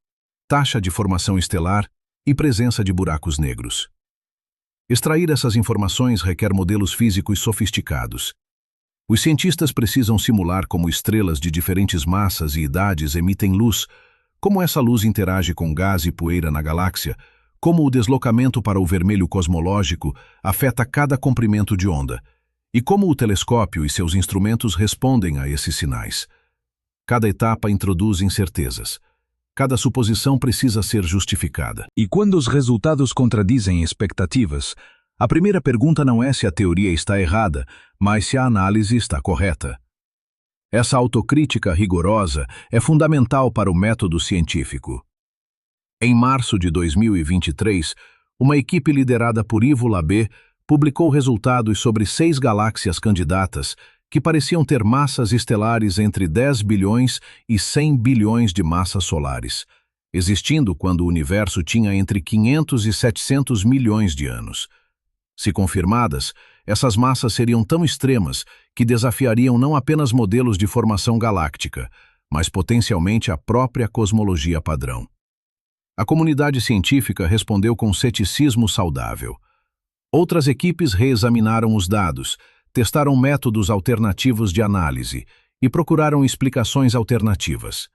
[SPEAKER 1] taxa de formação estelar e presença de buracos negros. Extrair essas informações requer modelos físicos sofisticados. Os cientistas precisam simular como estrelas de diferentes massas e idades emitem luz, como essa luz interage com gás e poeira na galáxia, como o deslocamento para o vermelho cosmológico afeta cada comprimento de onda, e como o telescópio e seus instrumentos respondem a esses sinais. Cada etapa introduz incertezas. Cada suposição precisa ser justificada.
[SPEAKER 2] E quando os resultados contradizem expectativas, a primeira pergunta não é se a teoria está errada, mas se a análise está correta. Essa autocrítica rigorosa é fundamental para o método científico. Em março de 2023, uma equipe liderada por Ivo Labé publicou resultados sobre 6 galáxias candidatas que pareciam ter massas estelares entre 10 bilhões e 100 bilhões de massas solares, existindo quando o universo tinha entre 500 e 700 milhões de anos. Se confirmadas, essas massas seriam tão extremas que desafiariam não apenas modelos de formação galáctica, mas potencialmente a própria cosmologia padrão. A comunidade científica respondeu com ceticismo saudável. Outras equipes reexaminaram os dados, testaram métodos alternativos de análise e procuraram explicações alternativas.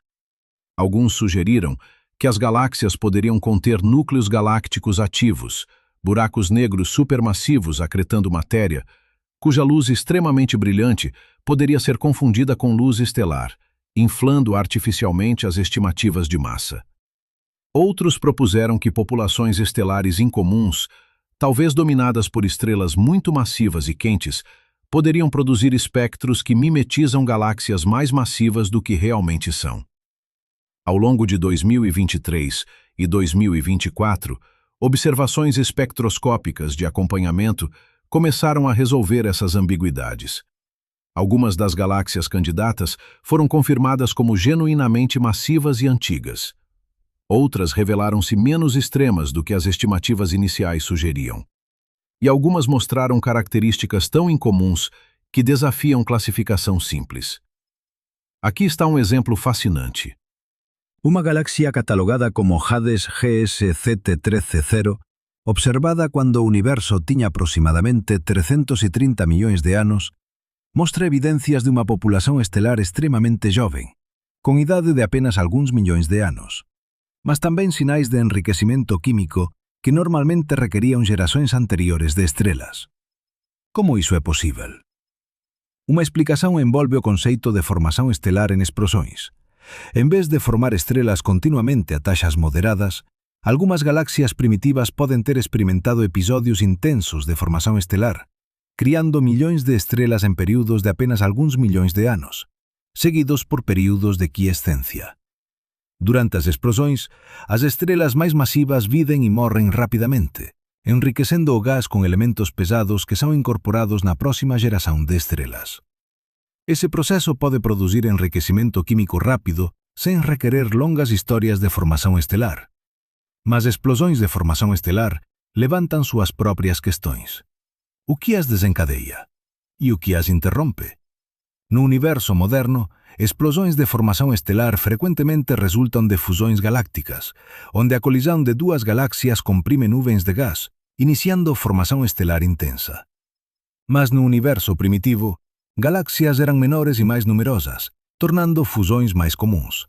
[SPEAKER 2] Alguns sugeriram que as galáxias poderiam conter núcleos galácticos ativos, buracos negros supermassivos acretando matéria, cuja luz extremamente brilhante poderia ser confundida com luz estelar, inflando artificialmente as estimativas de massa. Outros propuseram que populações estelares incomuns, talvez dominadas por estrelas muito massivas e quentes, poderiam produzir espectros que mimetizam galáxias mais massivas do que realmente são. Ao longo de 2023 e 2024, observações espectroscópicas de acompanhamento começaram a resolver essas ambiguidades. Algumas das galáxias candidatas foram confirmadas como genuinamente massivas e antigas. Outras revelaram-se menos extremas do que as estimativas iniciais sugeriam. E algumas mostraram características tão incomuns que desafiam classificação simples. Aqui está um exemplo fascinante.
[SPEAKER 3] Uma galáxia catalogada como Hades GSZT13C, observada quando o universo tinha aproximadamente 330 milhões de anos, mostra evidências de uma população estelar extremamente jovem, com idade de apenas alguns milhões de anos, mas também sinais de enriquecimento químico que normalmente requeriam gerações anteriores de estrelas. Como isso é possível? Uma explicação envolve o conceito de formação estelar em explosões. Em vez de formar estrelas continuamente a taxas moderadas, algumas galáxias primitivas podem ter experimentado episódios intensos de formação estelar, criando milhões de estrelas em períodos de apenas alguns milhões de anos, seguidos por períodos de quiescencia. Durante as explosões, as estrelas mais massivas vivem e morrem rapidamente, enriquecendo o gás com elementos pesados que são incorporados na próxima geração de estrelas. Esse processo pode produzir enriquecimento químico rápido sem requerer longas histórias de formação estelar. Mas explosões de formação estelar levantam suas próprias questões. O que as desencadeia? E o que as interrompe? No universo moderno, explosões de formação estelar frequentemente resultam de fusões galácticas, onde a colisão de duas galáxias comprime nuvens de gás, iniciando formação estelar intensa. Mas no universo primitivo, galáxias eram menores e mais numerosas, tornando fusões mais comuns.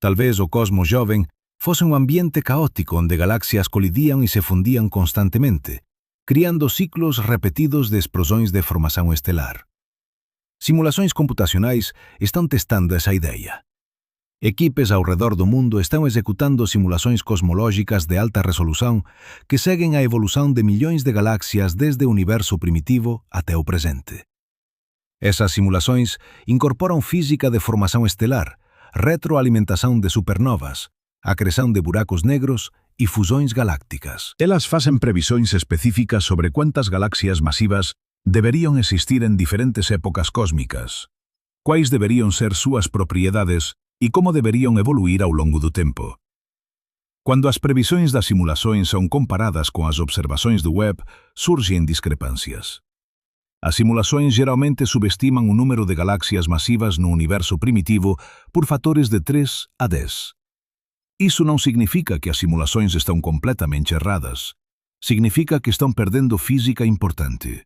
[SPEAKER 3] Talvez o cosmos jovem fosse um ambiente caótico onde galáxias colidiam e se fundiam constantemente, criando ciclos repetidos de explosões de formação estelar. Simulações computacionais estão testando essa ideia.
[SPEAKER 2] Equipes ao redor do mundo estão executando simulações cosmológicas de alta resolução que seguem a evolução de milhões de galáxias desde o universo primitivo até o presente. Essas simulações incorporam física de formação estelar, retroalimentação de supernovas, acreção de buracos negros e fusões galácticas. Elas fazem previsões específicas sobre quantas galáxias massivas deveriam existir em diferentes épocas cósmicas, quais deveriam ser suas propriedades e como deveriam evoluir ao longo do tempo. Quando as previsões das simulações são comparadas com as observações do Webb, surgem discrepâncias. As simulações geralmente subestimam o número de galáxias massivas no universo primitivo por fatores de 3 a 10. Isso não significa que as simulações estão completamente erradas. Significa que estão perdendo física importante.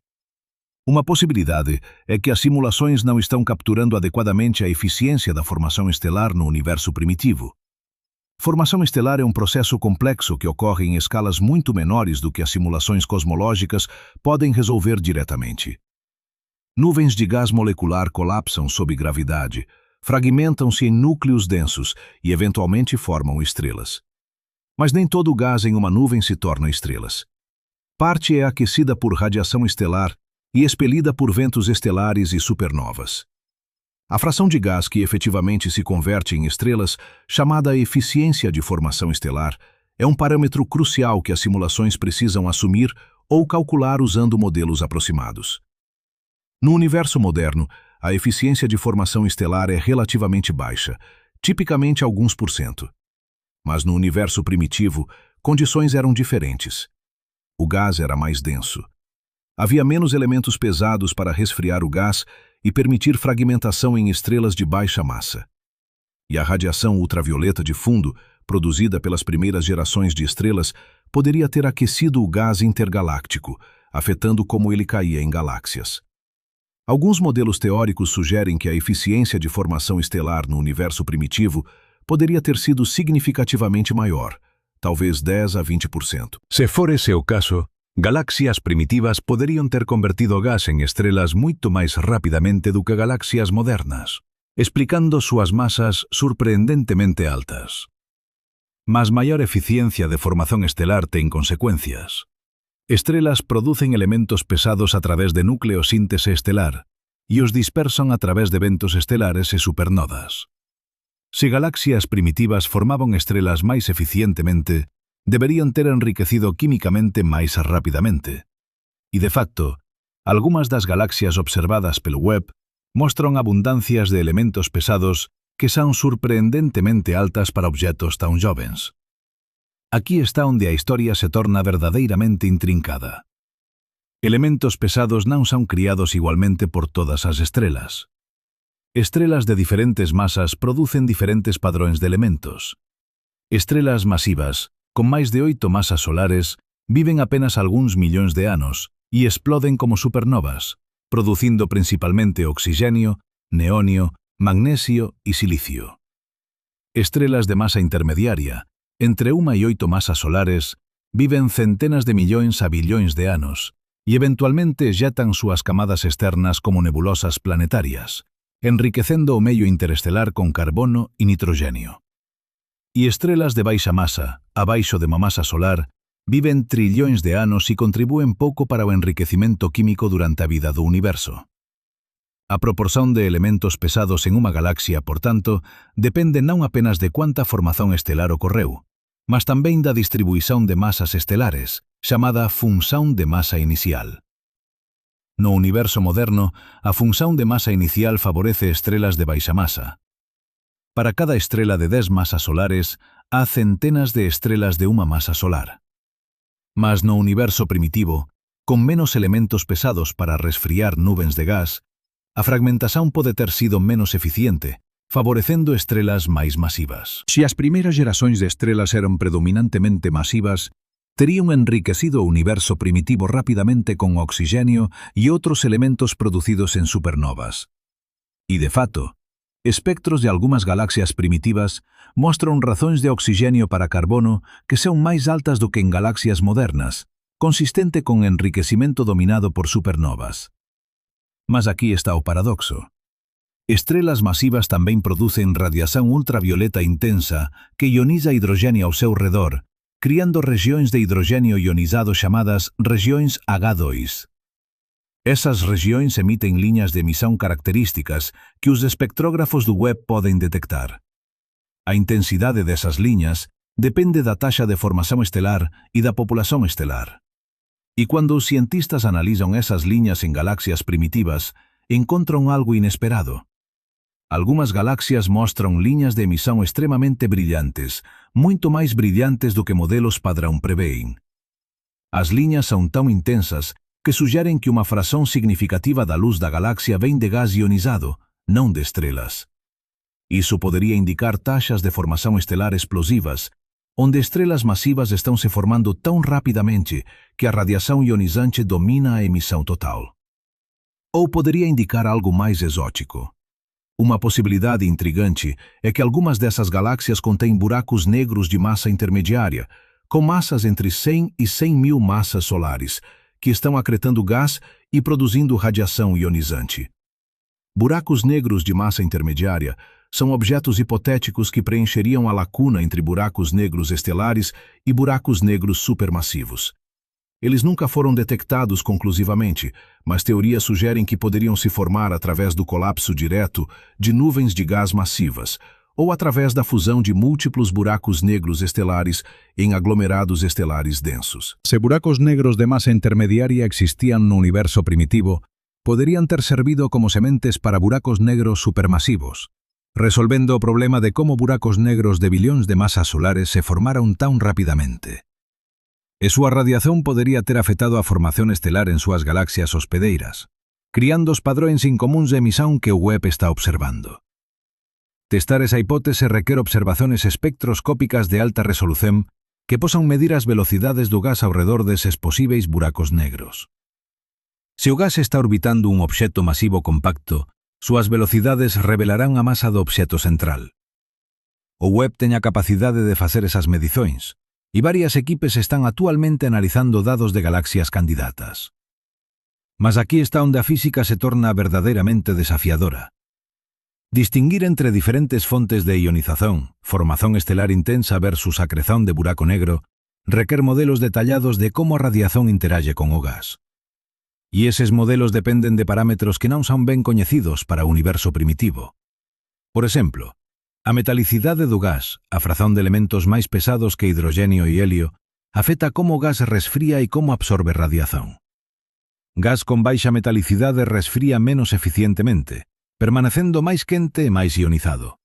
[SPEAKER 2] Uma possibilidade é que as simulações não estão capturando adequadamente a eficiência da formação estelar no universo primitivo. Formação estelar é um processo complexo que ocorre em escalas muito menores do que as simulações cosmológicas podem resolver diretamente. Nuvens de gás molecular colapsam sob gravidade, fragmentam-se em núcleos densos e eventualmente formam estrelas. Mas nem todo o gás em uma nuvem se torna estrelas. Parte é aquecida por radiação estelar e expelida por ventos estelares e supernovas. A fração de gás que efetivamente se converte em estrelas, chamada eficiência de formação estelar, é um parâmetro crucial que as simulações precisam assumir ou calcular usando modelos aproximados. No universo moderno, a eficiência de formação estelar é relativamente baixa, tipicamente alguns %. Mas no universo primitivo, condições eram diferentes. O gás era mais denso. Havia menos elementos pesados para resfriar o gás e permitir fragmentação em estrelas de baixa massa. E a radiação ultravioleta de fundo, produzida pelas primeiras gerações de estrelas, poderia ter aquecido o gás intergaláctico, afetando como ele caía em galáxias. Alguns modelos teóricos sugerem que a eficiência de formação estelar no universo primitivo poderia ter sido significativamente maior, talvez 10 a 20%.
[SPEAKER 3] Se for ese o caso, galáxias primitivas poderiam ter convertido gás em estrelas muito mais rapidamente do que galáxias modernas, explicando suas massas surpreendentemente altas. Mas maior eficiencia de formación estelar ten consecuencias. Estrelas producen elementos pesados a través de nucleosíntese estelar e os dispersan a través de eventos estelares e supernovas. Se galaxias primitivas formaban estrelas máis eficientemente, deberían ter enriquecido químicamente máis rapidamente. E, de facto, algunhas das galaxias observadas pelo Webb mostran abundancias de elementos pesados que son surpreendentemente altas para objetos tan jovens. Aquí está onde a historia se torna verdadeiramente intrincada. Elementos pesados non son criados igualmente por todas as estrelas. Estrelas de diferentes masas producen diferentes padrões de elementos. Estrelas masivas, con máis de 8 masas solares, viven apenas algúns millóns de anos e exploden como supernovas, producindo principalmente oxígeno, neonio, magnesio e silicio. Estrelas de masa intermediaria, entre 1 e 8 masas solares, viven centenas de millóns a billóns de anos e eventualmente jetan súas camadas externas como nebulosas planetarias, enriquecendo o medio interestelar con carbono e nitrogénio. E estrelas de baixa masa, abaixo de uma masa solar, viven trillóns de anos e contribúen pouco para o enriquecimento químico durante a vida do universo. A proporción de elementos pesados en unha galaxia, por tanto, depende non apenas de cuánta formación estelar ocorreu, mas tamén da distribuición de masas estelares, chamada función de masa inicial. No universo moderno, a función de masa inicial favorece estrelas de baixa masa. Para cada estrela de 10 masas solares, há centenas de estrelas de unha masa solar. Mas no universo primitivo, con menos elementos pesados para resfriar nubes de gas, a fragmentación pode ter sido menos eficiente, favorecendo estrelas máis masivas. Se as primeiras xerações de estrelas eran predominantemente masivas, terían enriquecido o universo primitivo rapidamente con oxígeno e outros elementos producidos en supernovas. E, de fato, espectros de algunhas galaxias primitivas mostran razóns de oxígeno para carbono que son máis altas do que en galaxias modernas, consistente con enriquecimento dominado por supernovas. Mas aquí está o paradoxo.
[SPEAKER 1] Estrelas massivas também produzem radiação ultravioleta intensa que ioniza hidrogênio ao seu redor, criando regiões de hidrogênio ionizado chamadas regiões H2. Essas regiões emitem linhas de emissão características que os espectrógrafos do Webb podem detectar. A intensidade dessas linhas depende da taxa de formação estelar e da população estelar. E quando os cientistas analisam essas linhas em galáxias primitivas, encontram algo inesperado. Algumas galáxias mostram linhas de emissão extremamente brilhantes, muito mais brilhantes do que modelos padrão preveem. As linhas são tão intensas que sugerem que uma fração significativa da luz da galáxia vem de gás ionizado, não de estrelas. Isso poderia indicar taxas de formação estelar explosivas, onde estrelas massivas estão se formando tão rapidamente que a radiação ionizante domina a emissão total. Ou poderia indicar algo mais exótico. Uma possibilidade intrigante é que algumas dessas galáxias contêm buracos negros de massa intermediária, com massas entre 100 e 100 mil massas solares, que estão acretando gás e produzindo radiação ionizante. Buracos negros de massa intermediária são objetos hipotéticos que preencheriam a lacuna entre buracos negros estelares e buracos negros supermassivos. Eles nunca foram detectados conclusivamente, mas teorias sugerem que poderiam se formar através do colapso direto de nuvens de gás massivas, ou através da fusão de múltiplos buracos negros estelares em aglomerados estelares densos.
[SPEAKER 2] Se buracos negros de masa intermediaria existían no universo primitivo, podrían ter servido como sementes para buracos negros supermasivos, resolvendo o problema de como buracos negros de bilhões de masas solares se formaron tan rapidamente. E súa radiación podería ter afectado a formación estelar en súas galaxias hospedeiras, criando os padrões incomúns de emisión que o Webb está observando. Testar esa hipótese requer observaciones espectroscópicas de alta resolución que posan medir as velocidades do gas ao redor deses posíveis buracos negros. Se o gas está orbitando un obxecto masivo compacto, súas velocidades revelarán a masa do obxecto central. O Webb ten a capacidade de facer esas medições, e varias equipes están actualmente analizando dados de galaxias candidatas. Mas aquí está onde a física se torna verdadeiramente desafiadora. Distinguir entre diferentes fontes de ionización, formación estelar intensa versus acreción de buraco negro, requer modelos detallados de como a radiación interage con o gas. E eses modelos dependen de parámetros que non son ben coñecidos para o universo primitivo. Por exemplo, a metalicidade do gas, a frazón de elementos máis pesados que hidrogenio e helio, afecta como o gas resfría e como absorbe radiación. Gas con baixa metalicidade resfría menos eficientemente, permanecendo máis quente e máis ionizado.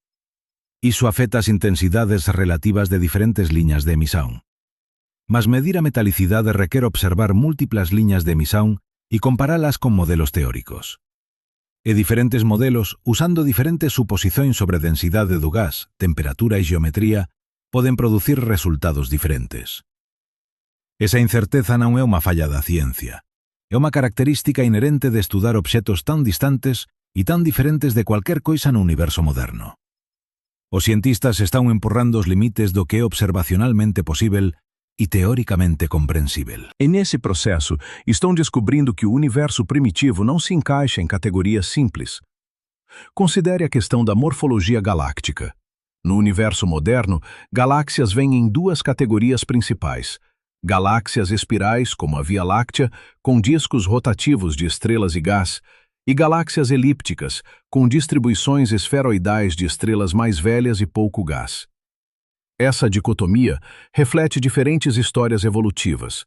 [SPEAKER 2] Iso afecta as intensidades relativas de diferentes liñas de emisión. Mas medir a metalicidade requer observar múltiplas liñas de emisión e comparalas con modelos teóricos. E diferentes modelos, usando diferentes suposicións sobre densidade do gas, temperatura e geometría, poden producir resultados diferentes. Esa incerteza non é unha falla da ciencia. É unha característica inherente de estudar obxectos tan distantes e tan diferentes de cualquier coisa no universo moderno. Os cientistas están empurrando os limites do que é observacionalmente posível e teoricamente compreensível.
[SPEAKER 3] E nesse processo, estão descobrindo que o universo primitivo não se encaixa em categorias simples. Considere a questão da morfologia galáctica. No universo moderno, galáxias vêm em duas categorias principais. Galáxias espirais, como a Via Láctea, com discos rotativos de estrelas e gás, e galáxias elípticas, com distribuições esferoidais de estrelas mais velhas e pouco gás. Essa dicotomia reflete diferentes histórias evolutivas.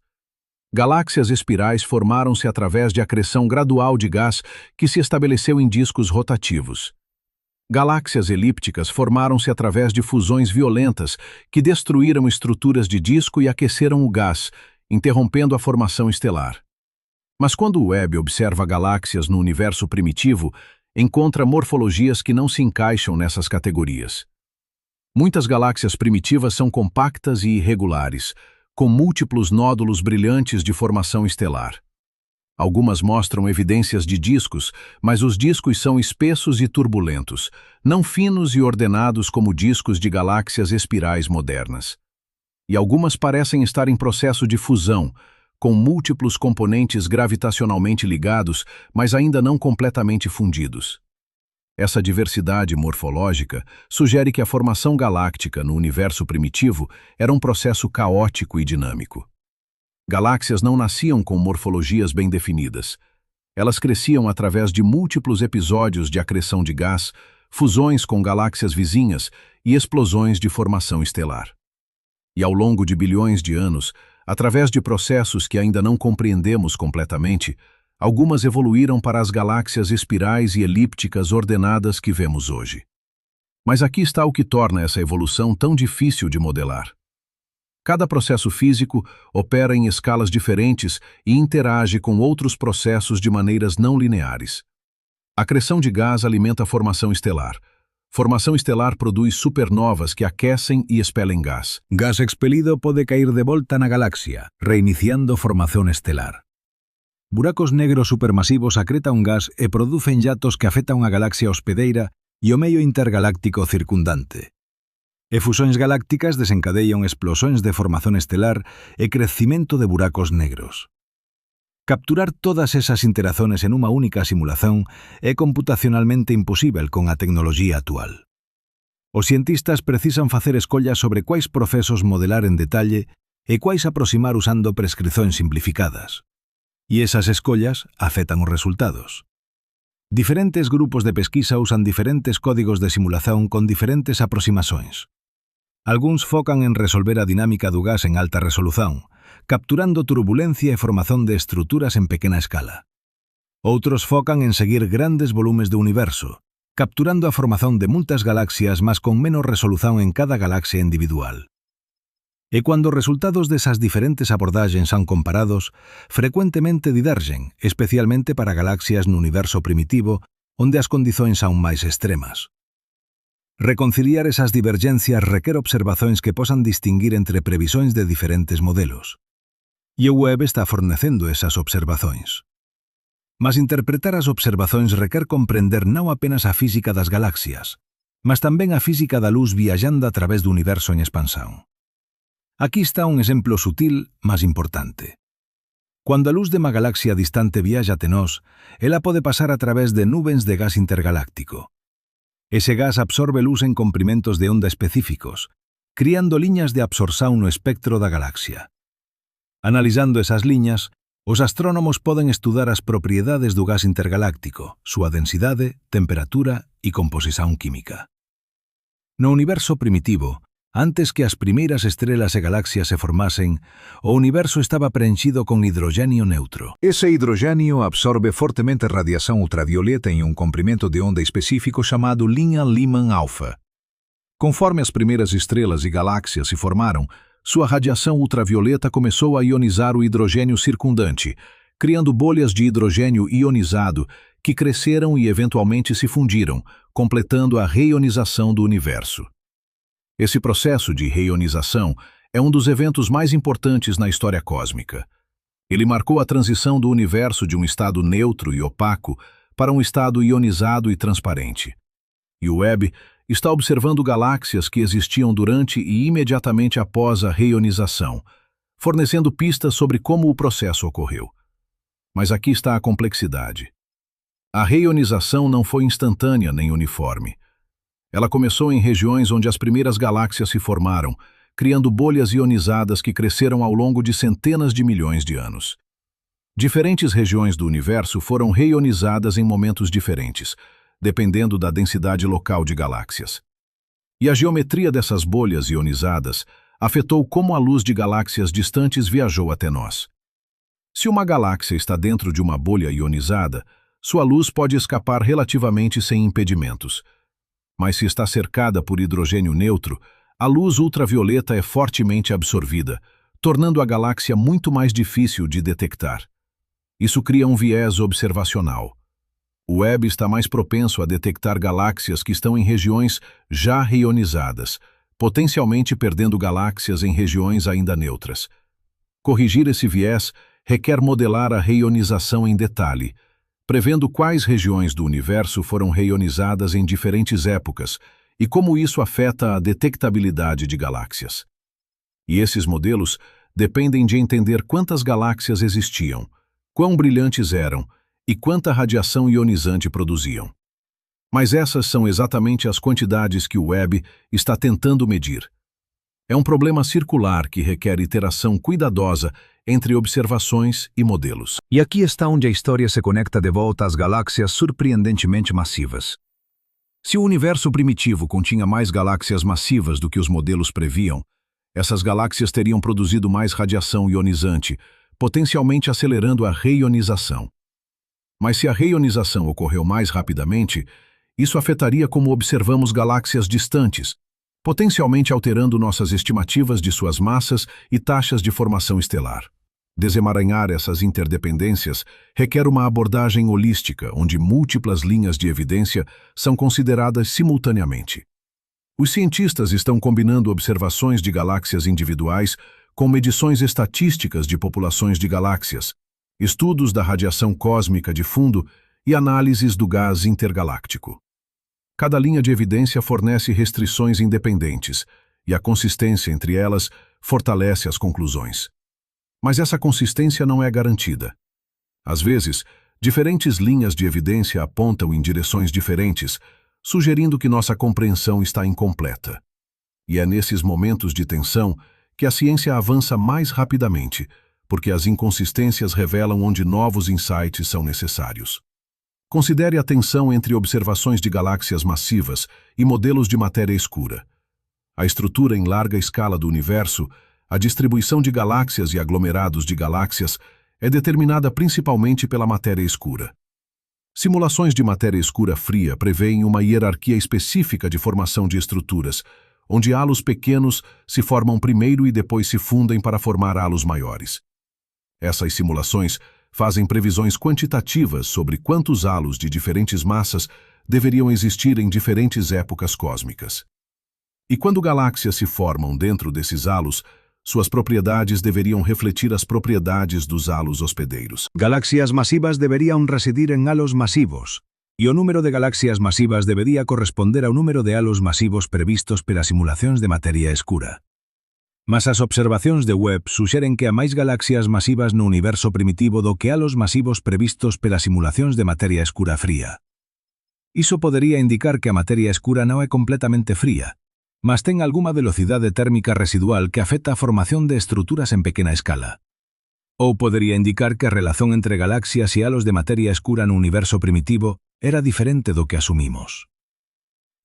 [SPEAKER 3] Galáxias espirais formaram-se através de acreção gradual de gás que se estabeleceu em discos rotativos. Galáxias elípticas formaram-se através de fusões violentas que destruíram estruturas de disco e aqueceram o gás, interrompendo a formação estelar. Mas quando o Webb observa galáxias no universo primitivo, encontra morfologias que não se encaixam nessas categorias. Muitas galáxias primitivas são compactas e irregulares, com múltiplos nódulos brilhantes de formação estelar. Algumas mostram evidências de discos, mas os discos são espessos e turbulentos, não finos e ordenados como discos de galáxias espirais modernas. E algumas parecem estar em processo de fusão, com múltiplos componentes gravitacionalmente ligados, mas ainda não completamente fundidos.
[SPEAKER 1] Essa diversidade morfológica sugere que a formação galáctica no universo primitivo era um processo caótico e dinâmico. Galáxias não nasciam com morfologias bem definidas. Elas cresciam através de múltiplos episódios de acreção de gás, fusões com galáxias vizinhas e explosões de formação estelar. E ao longo de bilhões de anos, através de processos que ainda não compreendemos completamente, algumas evoluíram para as galáxias espirais e elípticas ordenadas que vemos hoje. Mas aqui está o que torna essa evolução tão difícil de modelar. Cada processo físico opera em escalas diferentes e interage com outros processos de maneiras não lineares. A acreção de gás alimenta a formação estelar. Formação estelar produz supernovas que aquecem e expelem gás.
[SPEAKER 2] Gas expelido pode cair de volta na galáxia, reiniciando formación estelar. Buracos negros supermasivos acretan gas e producen jatos que afectan a galaxia hospedeira e o medio intergaláctico circundante. E fusões galácticas desencadeian explosões de formación estelar e crecimento de buracos negros. Capturar todas esas interacciones en unha única simulación é computacionalmente imposible con a tecnoloxía actual. Os cientistas precisan facer escollas sobre quais procesos modelar en detalle e quais aproximar usando prescricións simplificadas. E esas escollas afectan os resultados. Diferentes grupos de pesquisa usan diferentes códigos de simulación con diferentes aproximacións. Algúns focan en resolver a dinámica do gas en alta resolución, capturando turbulencia e formación de estruturas en pequena escala. Outros focan en seguir grandes volumes do universo, capturando a formación de moitas galaxias mas con menos resolución en cada galaxia individual. E cuando os resultados desas diferentes abordaxes son comparados, frecuentemente divergen, especialmente para galaxias no universo primitivo, onde as condicións son máis extremas. Reconciliar esas divergencias requer observacións que posan distinguir entre previsóns de diferentes modelos. E o web está fornecendo esas observacións. Mas interpretar as observacións requer comprender non apenas a física das galaxias, mas tamén a física da luz viaxando a través do universo en expansión. Aquí está un exemplo sutil, mas importante. Cuando a luz de unha galaxia distante viaxa ate nós, ela pode pasar a través de nubes de gas intergaláctico. Ese gas absorbe luz en comprimentos de onda específicos, criando liñas de absorción no espectro da galaxia. Analizando esas liñas, os astrónomos poden estudar as propiedades do gas intergaláctico, súa densidade, temperatura e composición química. No universo primitivo, antes que as primeiras estrelas e galaxias se formasen, o universo estaba preenchido con hidrogenio neutro.
[SPEAKER 1] Ese hidrogênio absorbe fortemente radiação ultravioleta em um comprimento de onda específico chamado linha Lyman-alfa. Conforme as primeiras estrelas e galáxias se formaram, sua radiação ultravioleta começou a ionizar o hidrogênio circundante, criando bolhas de hidrogênio ionizado que cresceram e eventualmente se fundiram, completando a reionização do universo. Esse processo de reionização é um dos eventos mais importantes na história cósmica. Ele marcou a transição do universo de um estado neutro e opaco para um estado ionizado e transparente. E o Webb está observando galáxias que existiam durante e imediatamente após a reionização, fornecendo pistas sobre como o processo ocorreu. Mas aqui está a complexidade. A reionização não foi instantânea nem uniforme. Ela começou em regiões onde as primeiras galáxias se formaram, criando bolhas ionizadas que cresceram ao longo de centenas de milhões de anos. Diferentes regiões do universo foram reionizadas em momentos diferentes, dependendo da densidade local de galáxias. E a geometria dessas bolhas ionizadas afetou como a luz de galáxias distantes viajou até nós. Se uma galáxia está dentro de uma bolha ionizada, sua luz pode escapar relativamente sem impedimentos. Mas se está cercada por hidrogênio neutro, a luz ultravioleta é fortemente absorvida, tornando a galáxia muito mais difícil de detectar. Isso cria um viés observacional. O Webb está mais propenso a detectar galáxias que estão em regiões já reionizadas, potencialmente perdendo galáxias em regiões ainda neutras. Corrigir esse viés requer modelar a reionização em detalhe, prevendo quais regiões do universo foram reionizadas em diferentes épocas e como isso afeta a detectabilidade de galáxias. E esses modelos dependem de entender quantas galáxias existiam, quão brilhantes eram e quanta radiação ionizante produziam. Mas essas são exatamente as quantidades que o Webb está tentando medir. É um problema circular que requer iteração cuidadosa entre observações e modelos.
[SPEAKER 2] E aqui está onde a história se conecta de volta às galáxias surpreendentemente massivas. Se o universo primitivo continha mais galáxias massivas do que os modelos previam, essas galáxias teriam produzido mais radiação ionizante, potencialmente acelerando a reionização. Mas se a reionização ocorreu mais rapidamente, isso afetaria como observamos galáxias distantes, potencialmente alterando nossas estimativas de suas massas e taxas de formação estelar. Desemaranhar essas interdependências requer uma abordagem holística, onde múltiplas linhas de evidência são consideradas simultaneamente. Os cientistas estão combinando observações de galáxias individuais com medições estatísticas de populações de galáxias, estudos da radiação cósmica de fundo e análises do gás intergaláctico. Cada linha de evidência fornece restrições independentes, e a consistência entre elas fortalece as conclusões. Mas essa consistência não é garantida. Às vezes, diferentes linhas de evidência apontam em direções diferentes, sugerindo que nossa compreensão está incompleta. E é nesses momentos de tensão que a ciência avança mais rapidamente, porque as inconsistências revelam onde novos insights são necessários. Considere a tensão entre observações de galáxias massivas e modelos de matéria escura. A estrutura em larga escala do universo, a distribuição de galáxias e aglomerados de galáxias é determinada principalmente pela matéria escura. Simulações de matéria escura fria prevêem uma hierarquia específica de formação de estruturas, onde halos pequenos se formam primeiro e depois se fundem para formar halos maiores. Essas simulações fazem previsões quantitativas sobre quantos halos de diferentes massas deveriam existir em diferentes épocas cósmicas. E quando galáxias se formam dentro desses halos, suas propriedades deveriam refletir as propriedades dos halos hospedeiros. Galáxias masivas deveriam residir em halos masivos, e o número de galáxias masivas deveria corresponder ao número de halos masivos previstos pelas simulacións de materia escura. Mas as observacións de Webb suxeren que há máis galaxias masivas no universo primitivo do que halos masivos previstos pelas simulacións de materia escura fría. Iso podería indicar que a materia escura non é completamente fría, mas ten algunha velocidade térmica residual que afecta a formación de estruturas en pequena escala. Ou podería indicar que a relación entre galaxias e halos de materia escura no universo primitivo era diferente do que asumimos.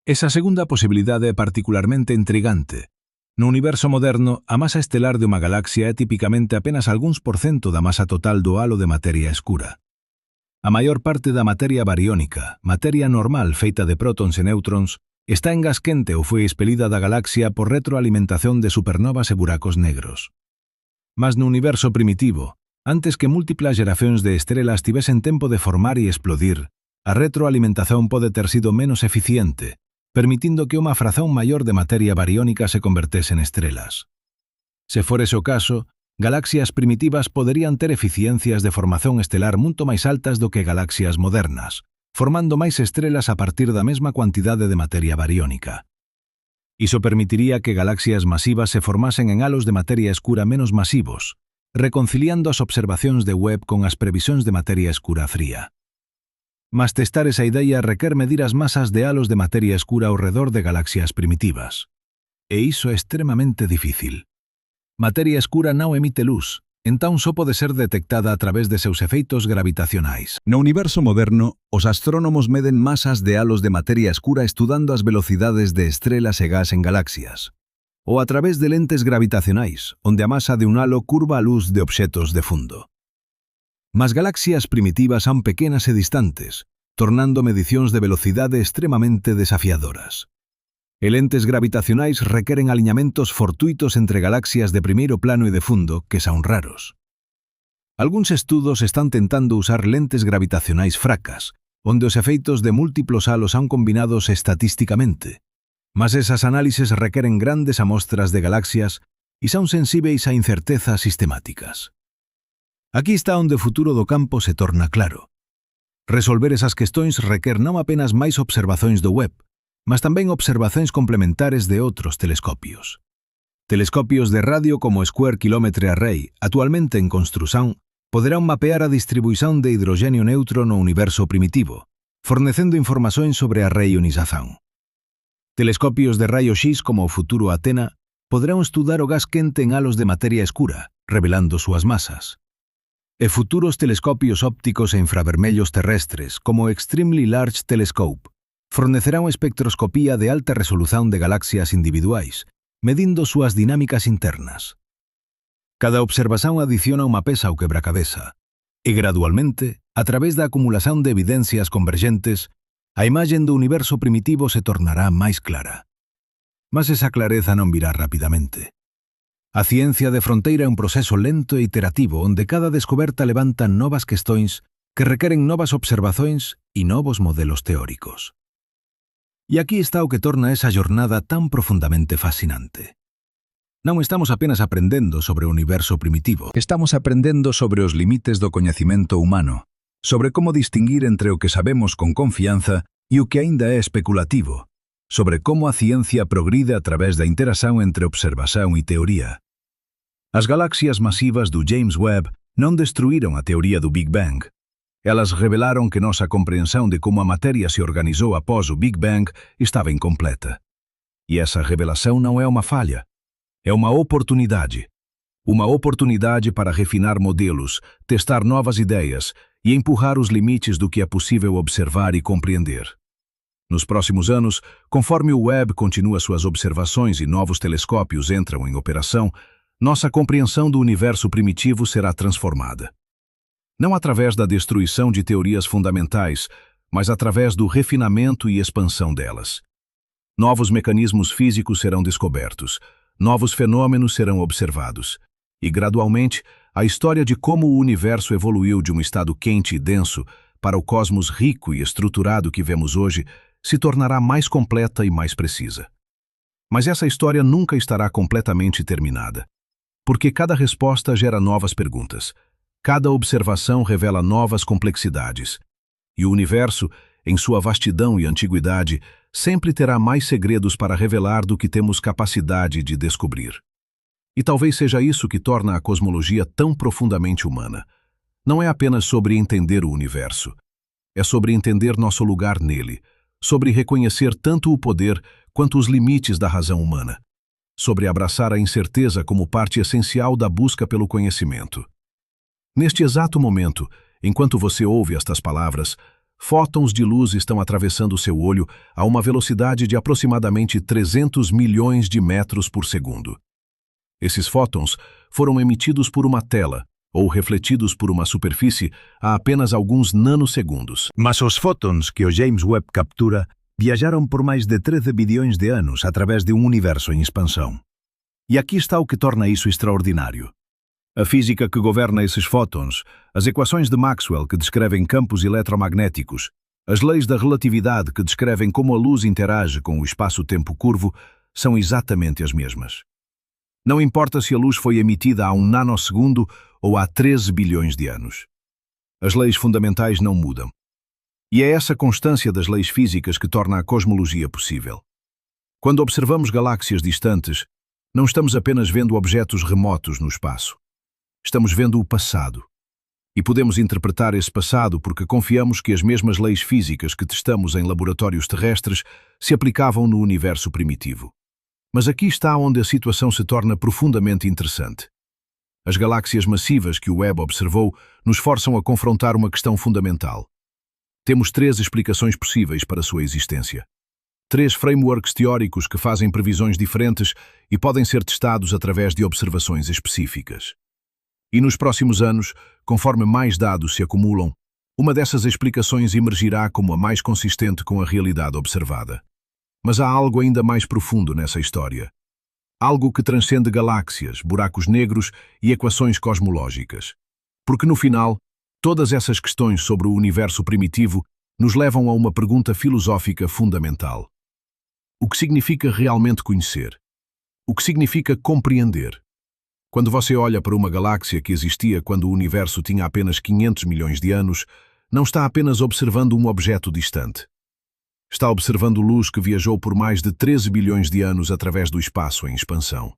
[SPEAKER 2] Esa segunda posibilidade é particularmente intrigante. No universo moderno, a masa estelar de unha galaxia é tipicamente apenas algúns % da masa total do halo de materia escura. A maior parte da materia bariónica, materia normal feita de prótons e néutrons, está en gas quente ou foi expelida da galaxia por retroalimentación de supernovas e buracos negros. Mas no universo primitivo, antes que múltiplas xeracións de estrelas tivesen tempo de formar e explodir, a retroalimentación pode ter sido menos eficiente, permitindo que unha frazón maior de materia bariónica se convertese en estrelas. Se for ese o caso, galaxias primitivas poderían ter eficiencias de formación estelar moito máis altas do que galaxias modernas, formando máis estrelas a partir da mesma cuantidade de materia bariónica. Iso permitiría que galaxias masivas se formasen en halos de materia escura menos masivos, reconciliando as observacións de Webb con as previsións de materia escura fría. Mas testar esa idea requer medir as masas de halos de materia escura ao redor de galaxias primitivas. E iso é extremamente difícil. Materia escura non emite luz, entón só pode ser detectada a través de seus efeitos gravitacionais.
[SPEAKER 3] No universo moderno, os astrónomos meden masas de halos de materia escura estudando as velocidades de estrelas e gas en galaxias, ou a través de lentes gravitacionais, onde a masa de un halo curva a luz de obxetos de fundo. Mas galaxias primitivas son pequenas e distantes, tornando medicións de velocidade extremamente desafiadoras. E lentes gravitacionais requeren aliñamentos fortuitos entre galaxias de primeiro plano e de fundo, que son raros. Algúns estudos están tentando usar lentes gravitacionais fracas, onde os efeitos de múltiplos halos son combinados estatísticamente, mas esas análises requeren grandes amostras de galaxias e son sensíveis a incertezas sistemáticas. Aquí está onde o futuro do campo se torna claro. Resolver esas questões requer non apenas máis observacións do Webb, mas tamén observacións complementares de outros telescopios. Telescopios de radio como o Square Kilometre Array, actualmente en construción, poderán mapear a distribuición de hidroxenio neutro no universo primitivo, fornecendo informações sobre a reionização. Telescopios de raio-x como o futuro Athena poderão estudar o gás quente em halos de matéria escura, revelando suas massas. E futuros telescopios ópticos e infravermelhos terrestres, como o Extremely Large Telescope, fornecerão espectroscopia de alta resolução de galáxias individuais, medindo suas dinâmicas internas. Cada observação adiciona uma peça ao quebra-cabeça, e gradualmente, a través da acumulação de evidências convergentes, a imagem do universo primitivo se tornará mais clara. Mas essa clareza não virá rapidamente. A ciência de fronteira é um processo lento e iterativo onde cada descoberta levanta novas questões que requerem novas observações e novos modelos teóricos. E aqui está o que torna essa jornada tão profundamente fascinante. Não estamos apenas aprendendo sobre o universo primitivo. Estamos aprendendo sobre os limites do conhecimento humano, sobre como distinguir entre o que sabemos com confiança e o que ainda é especulativo, sobre como a ciência progride através da interação entre observação e teoria. As galáxias massivas do James Webb não destruíram a teoria do Big Bang. Elas revelaram que nossa compreensão de como a matéria se organizou após o Big Bang estava incompleta. E essa revelação não é uma falha. É uma oportunidade. Uma oportunidade para refinar modelos, testar novas ideias e empurrar os limites do que é possível observar e compreender. Nos próximos anos, conforme o Webb continua suas observações e novos telescópios entram em operação, nossa compreensão do universo primitivo será transformada. Não através da destruição de teorias fundamentais, mas através do refinamento e expansão delas. Novos mecanismos físicos serão descobertos, novos fenômenos serão observados, e gradualmente, a história de como o universo evoluiu de um estado quente e denso para o cosmos rico e estruturado que vemos hoje se tornará mais completa e mais precisa. Mas essa história nunca estará completamente terminada, porque cada resposta gera novas perguntas, cada observação revela novas complexidades, e o universo, em sua vastidão e antiguidade, sempre terá mais segredos para revelar do que temos capacidade de descobrir. E talvez seja isso que torna a cosmologia tão profundamente humana. Não é apenas sobre entender o universo. É sobre entender nosso lugar nele, sobre reconhecer tanto o poder quanto os limites da razão humana, sobre abraçar a incerteza como parte essencial da busca pelo conhecimento. Neste exato momento, enquanto você ouve estas palavras, fótons de luz estão atravessando seu olho a uma velocidade de aproximadamente 300 milhões de metros por segundo. Esses fótons foram emitidos por uma tela ou refletidos por uma superfície a apenas alguns nanosegundos. Mas os fótons que o James Webb captura viajaram por mais de 13 bilhões de anos através de um universo em expansão. E aqui está o que torna isso extraordinário. A física que governa esses fótons, as equações de Maxwell que descrevem campos eletromagnéticos, as leis da relatividade que descrevem como a luz interage com o espaço-tempo curvo, são exatamente as mesmas. Não importa se a luz foi emitida há um nanosegundo ou há 13 bilhões de anos. As leis fundamentais não mudam. E é essa constância das leis físicas que torna a cosmologia possível. Quando observamos galáxias distantes, não estamos apenas vendo objetos remotos no espaço. Estamos vendo o passado. E podemos interpretar esse passado porque confiamos que as mesmas leis físicas que testamos em laboratórios terrestres se aplicavam no universo primitivo. Mas aqui está onde a situação se torna profundamente interessante. As galáxias massivas que o Webb observou nos forçam a confrontar uma questão fundamental. Temos 3 explicações possíveis para sua existência. 3 frameworks teóricos que fazem previsões diferentes e podem ser testados através de observações específicas. E nos próximos anos, conforme mais dados se acumulam, uma dessas explicações emergirá como a mais consistente com a realidade observada. Mas há algo ainda mais profundo nessa história. Algo que transcende galáxias, buracos negros e equações cosmológicas. Porque no final, todas essas questões sobre o universo primitivo nos levam a uma pergunta filosófica fundamental. O que significa realmente conhecer? O que significa compreender? Quando você olha para uma galáxia que existia quando o universo tinha apenas 500 milhões de anos, não está apenas observando um objeto distante. Está observando luz que viajou por mais de 13 bilhões de anos através do espaço em expansão.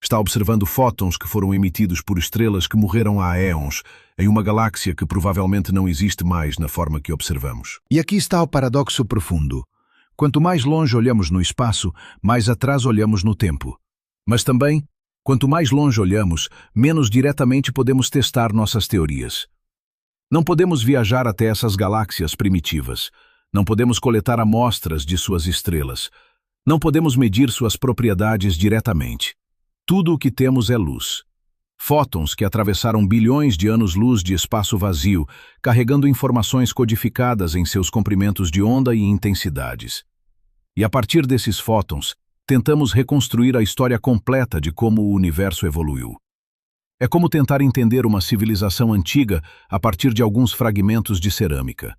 [SPEAKER 1] Está observando fótons que foram emitidos por estrelas que morreram há éons, em uma galáxia que provavelmente não existe mais na forma que observamos.
[SPEAKER 2] E aqui está o paradoxo profundo. Quanto mais longe olhamos no espaço, mais atrás olhamos no tempo. Mas também, quanto mais longe olhamos, menos diretamente podemos testar nossas teorias. Não podemos viajar até essas galáxias primitivas. Não podemos coletar amostras de suas estrelas. Não podemos medir suas propriedades diretamente. Tudo o que temos é luz. Fótons que atravessaram bilhões de anos-luz de espaço vazio, carregando informações codificadas em seus comprimentos de onda e intensidades. E a partir desses fótons, tentamos reconstruir a história completa de como o universo evoluiu. É como tentar entender uma civilização antiga a partir de alguns fragmentos de cerâmica.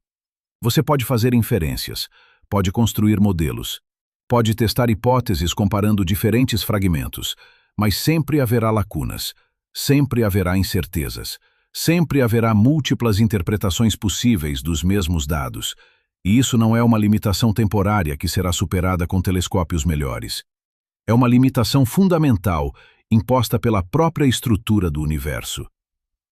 [SPEAKER 2] Você pode fazer inferências, pode construir modelos, pode testar hipóteses comparando diferentes fragmentos, mas sempre haverá lacunas, sempre haverá incertezas, sempre haverá múltiplas interpretações possíveis dos mesmos dados, e isso não é uma limitação temporária que será superada com telescópios melhores. É uma limitação fundamental imposta pela própria estrutura do universo.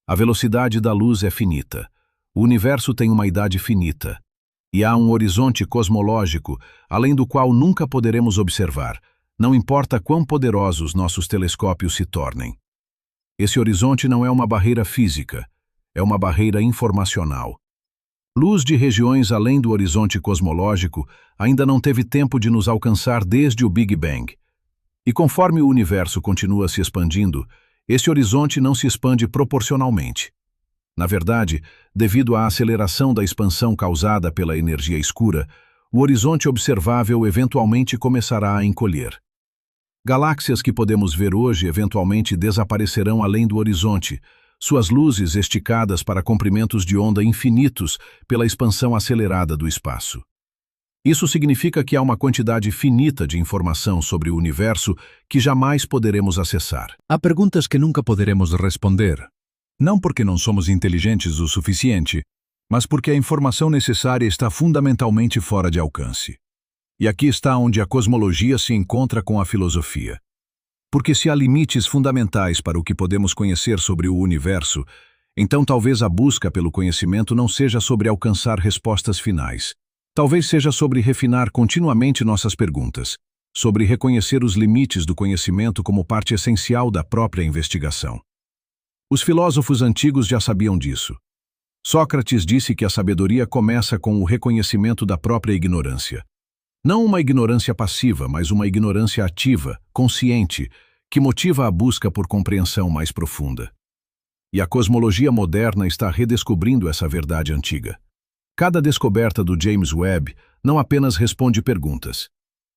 [SPEAKER 2] A velocidade da luz é finita, o universo tem uma idade finita, e há um horizonte cosmológico além do qual nunca poderemos observar, não importa quão poderosos nossos telescópios se tornem. Esse horizonte não é uma barreira física, é uma barreira informacional. Luz de regiões além do horizonte cosmológico ainda não teve tempo de nos alcançar desde o Big Bang. E conforme o universo continua se expandindo, esse horizonte não se expande proporcionalmente. Na verdade, devido à aceleração da expansão causada pela energia escura, o horizonte observável eventualmente começará a encolher. Galáxias que podemos ver hoje eventualmente desaparecerão além do horizonte, suas luzes esticadas para comprimentos de onda infinitos pela expansão acelerada do espaço. Isso significa que há uma quantidade finita de informação sobre o universo que jamais poderemos acessar.
[SPEAKER 3] Há perguntas que nunca poderemos responder. Não porque não somos inteligentes o suficiente, mas porque a informação necessária está fundamentalmente fora de alcance. E aqui está onde a cosmologia se encontra com a filosofia. Porque se há limites fundamentais para o que podemos conhecer sobre o universo, então talvez a busca pelo conhecimento não seja sobre alcançar respostas finais. Talvez seja sobre refinar continuamente nossas perguntas, sobre reconhecer os limites do conhecimento como parte essencial da própria investigação. Os filósofos antigos já sabiam disso. Sócrates disse que a sabedoria começa com o reconhecimento da própria ignorância. Não uma ignorância passiva, mas uma ignorância ativa, consciente, que motiva a busca por compreensão mais profunda. E a cosmologia moderna está redescobrindo essa verdade antiga. Cada descoberta do James Webb não apenas responde perguntas.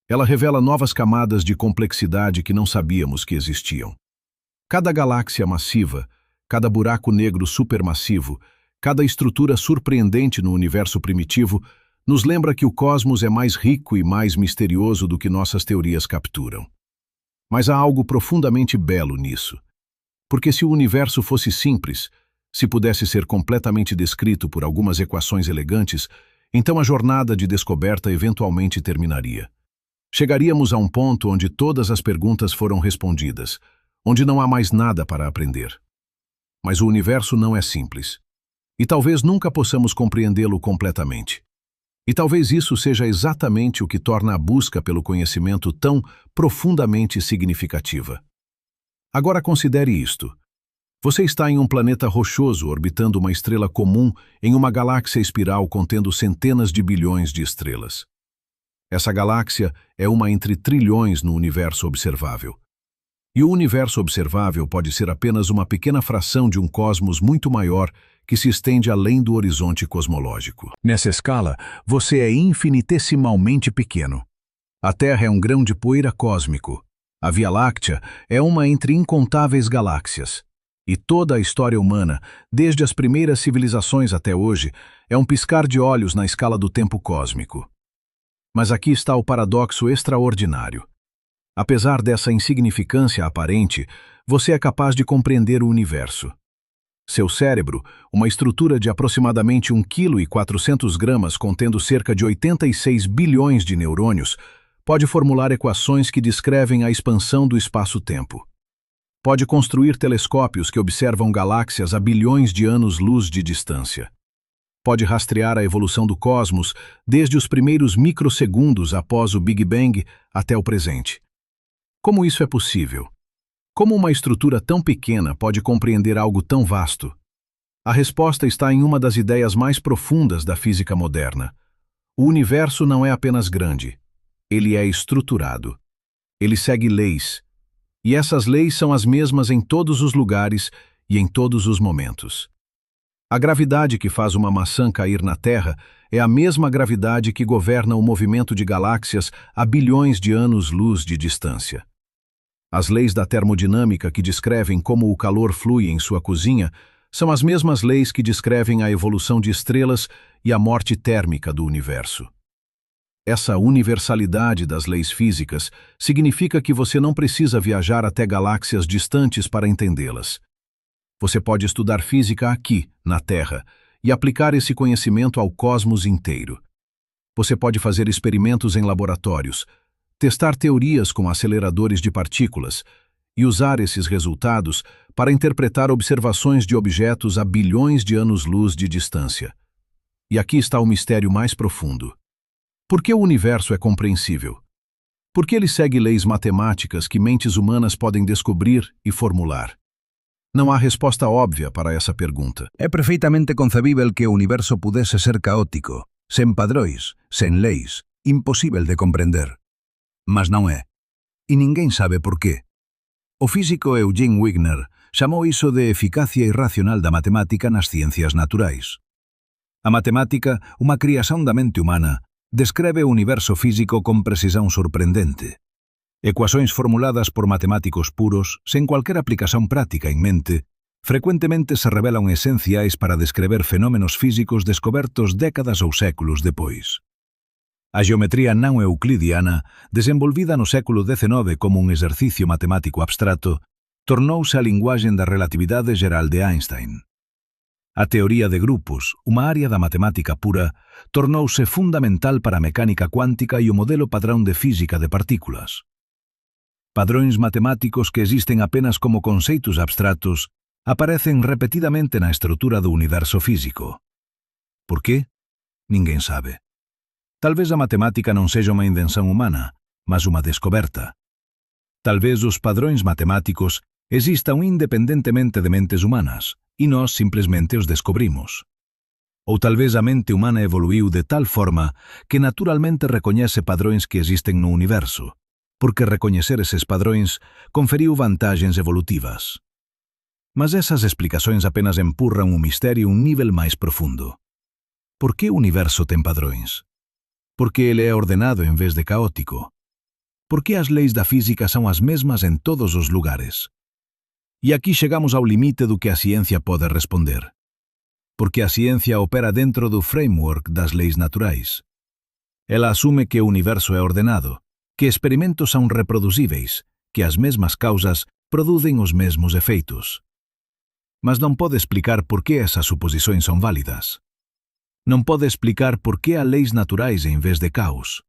[SPEAKER 3] Ela revela novas camadas de complexidade que não sabíamos que existiam. Cada galáxia massiva, cada buraco negro supermassivo, cada estrutura surpreendente no universo primitivo nos lembra que o cosmos é mais rico e mais misterioso do que nossas teorias capturam. Mas há algo profundamente belo nisso. Porque se o universo fosse simples, se pudesse ser completamente descrito por algumas equações elegantes, então a jornada de descoberta eventualmente terminaria. Chegaríamos a um ponto onde todas as perguntas foram respondidas, onde não há mais nada para aprender. Mas o universo não é simples. E talvez nunca possamos compreendê-lo completamente. E talvez isso seja exatamente o que torna a busca pelo conhecimento tão profundamente significativa. Agora considere isto. Você está em um planeta rochoso orbitando uma estrela comum em uma galáxia espiral contendo centenas de bilhões de estrelas. Essa galáxia é uma entre trilhões no universo observável. E o universo observável pode ser apenas uma pequena fração de um cosmos muito maior que se estende além do horizonte cosmológico. Nessa escala, você é infinitesimalmente pequeno. A Terra é um grão de poeira cósmico. A Via Láctea é uma entre incontáveis galáxias. E toda a história humana, desde as primeiras civilizações até hoje, é um piscar de olhos na escala do tempo cósmico. Mas aqui está o paradoxo extraordinário. Apesar dessa insignificância aparente, você é capaz de compreender o universo. Seu cérebro, uma estrutura de aproximadamente 1,4 kg contendo cerca de 86 bilhões de neurônios, pode formular equações que descrevem a expansão do espaço-tempo.
[SPEAKER 1] Pode construir telescópios que observam galáxias a bilhões de anos-luz de distância. Pode rastrear a evolução do cosmos desde os primeiros microsegundos após o Big Bang até o presente. Como isso é possível? Como uma estrutura tão pequena pode compreender algo tão vasto? A resposta está em uma das ideias mais profundas da física moderna. O universo não é apenas grande, ele é estruturado. Ele segue leis. E essas leis são as mesmas em todos os lugares e em todos os momentos. A gravidade que faz uma maçã cair na Terra é a mesma gravidade que governa o movimento de galáxias a bilhões de anos-luz de distância. As leis da termodinâmica que descrevem como o calor flui em sua cozinha são as mesmas leis que descrevem a evolução de estrelas e a morte térmica do universo. Essa universalidade das leis físicas significa que você não precisa viajar até galáxias distantes para entendê-las. Você pode estudar física aqui, na Terra, e aplicar esse conhecimento ao cosmos inteiro. Você pode fazer experimentos em laboratórios, testar teorias com aceleradores de partículas e usar esses resultados para interpretar observações de objetos a bilhões de anos-luz de distância. E aqui está o mistério mais profundo. Por que o universo é compreensível? Por que ele segue leis matemáticas que mentes humanas podem descobrir e formular? Não há resposta óbvia para essa pergunta.
[SPEAKER 2] É perfeitamente concebível que o universo pudesse ser caótico, sem padrões, sem leis, impossível de compreender. Mas não é. E ninguém sabe por quê. O físico Eugene Wigner chamou isso de eficácia irracional da matemática nas ciências naturais. A matemática, uma criação da mente humana, descreve o universo físico com precisão surpreendente. Ecuações formuladas por matemáticos puros, sem qualquer aplicação prática em mente, frequentemente se revelam essenciais para descrever fenômenos físicos descobertos décadas ou séculos depois. A geometria não euclidiana, desenvolvida no século XIX como um exercício matemático abstrato, tornou-se a linguagem da relatividade geral de Einstein. A teoria de grupos, uma área da matemática pura, tornou-se fundamental para a mecânica quântica e o modelo padrão de física de partículas. Padrões matemáticos que existem apenas como conceitos abstratos aparecem repetidamente na estrutura do universo físico. Por quê? Ninguém sabe. Talvez a matemática não seja uma invenção humana, mas uma descoberta. Talvez os padrões matemáticos existam independentemente de mentes humanas, e nós simplesmente os descobrimos. Ou talvez a mente humana evoluiu de tal forma que naturalmente reconhece padrões que existem no universo, porque reconhecer esses padrões conferiu vantagens evolutivas. Mas essas explicações apenas empurram o mistério a um nível mais profundo. Por que o universo tem padrões? Por que ele é ordenado em vez de caótico? Por que as leis da física são as mesmas em todos os lugares? E aqui chegamos ao limite do que a ciência pode responder. Porque a ciência opera dentro do framework das leis naturais. Ela assume que o universo é ordenado, que experimentos são reproduzíveis, que as mesmas causas produzem os mesmos efeitos. Mas não pode explicar por que essas suposições são válidas. Não pode explicar por que há leis naturais em vez de caos.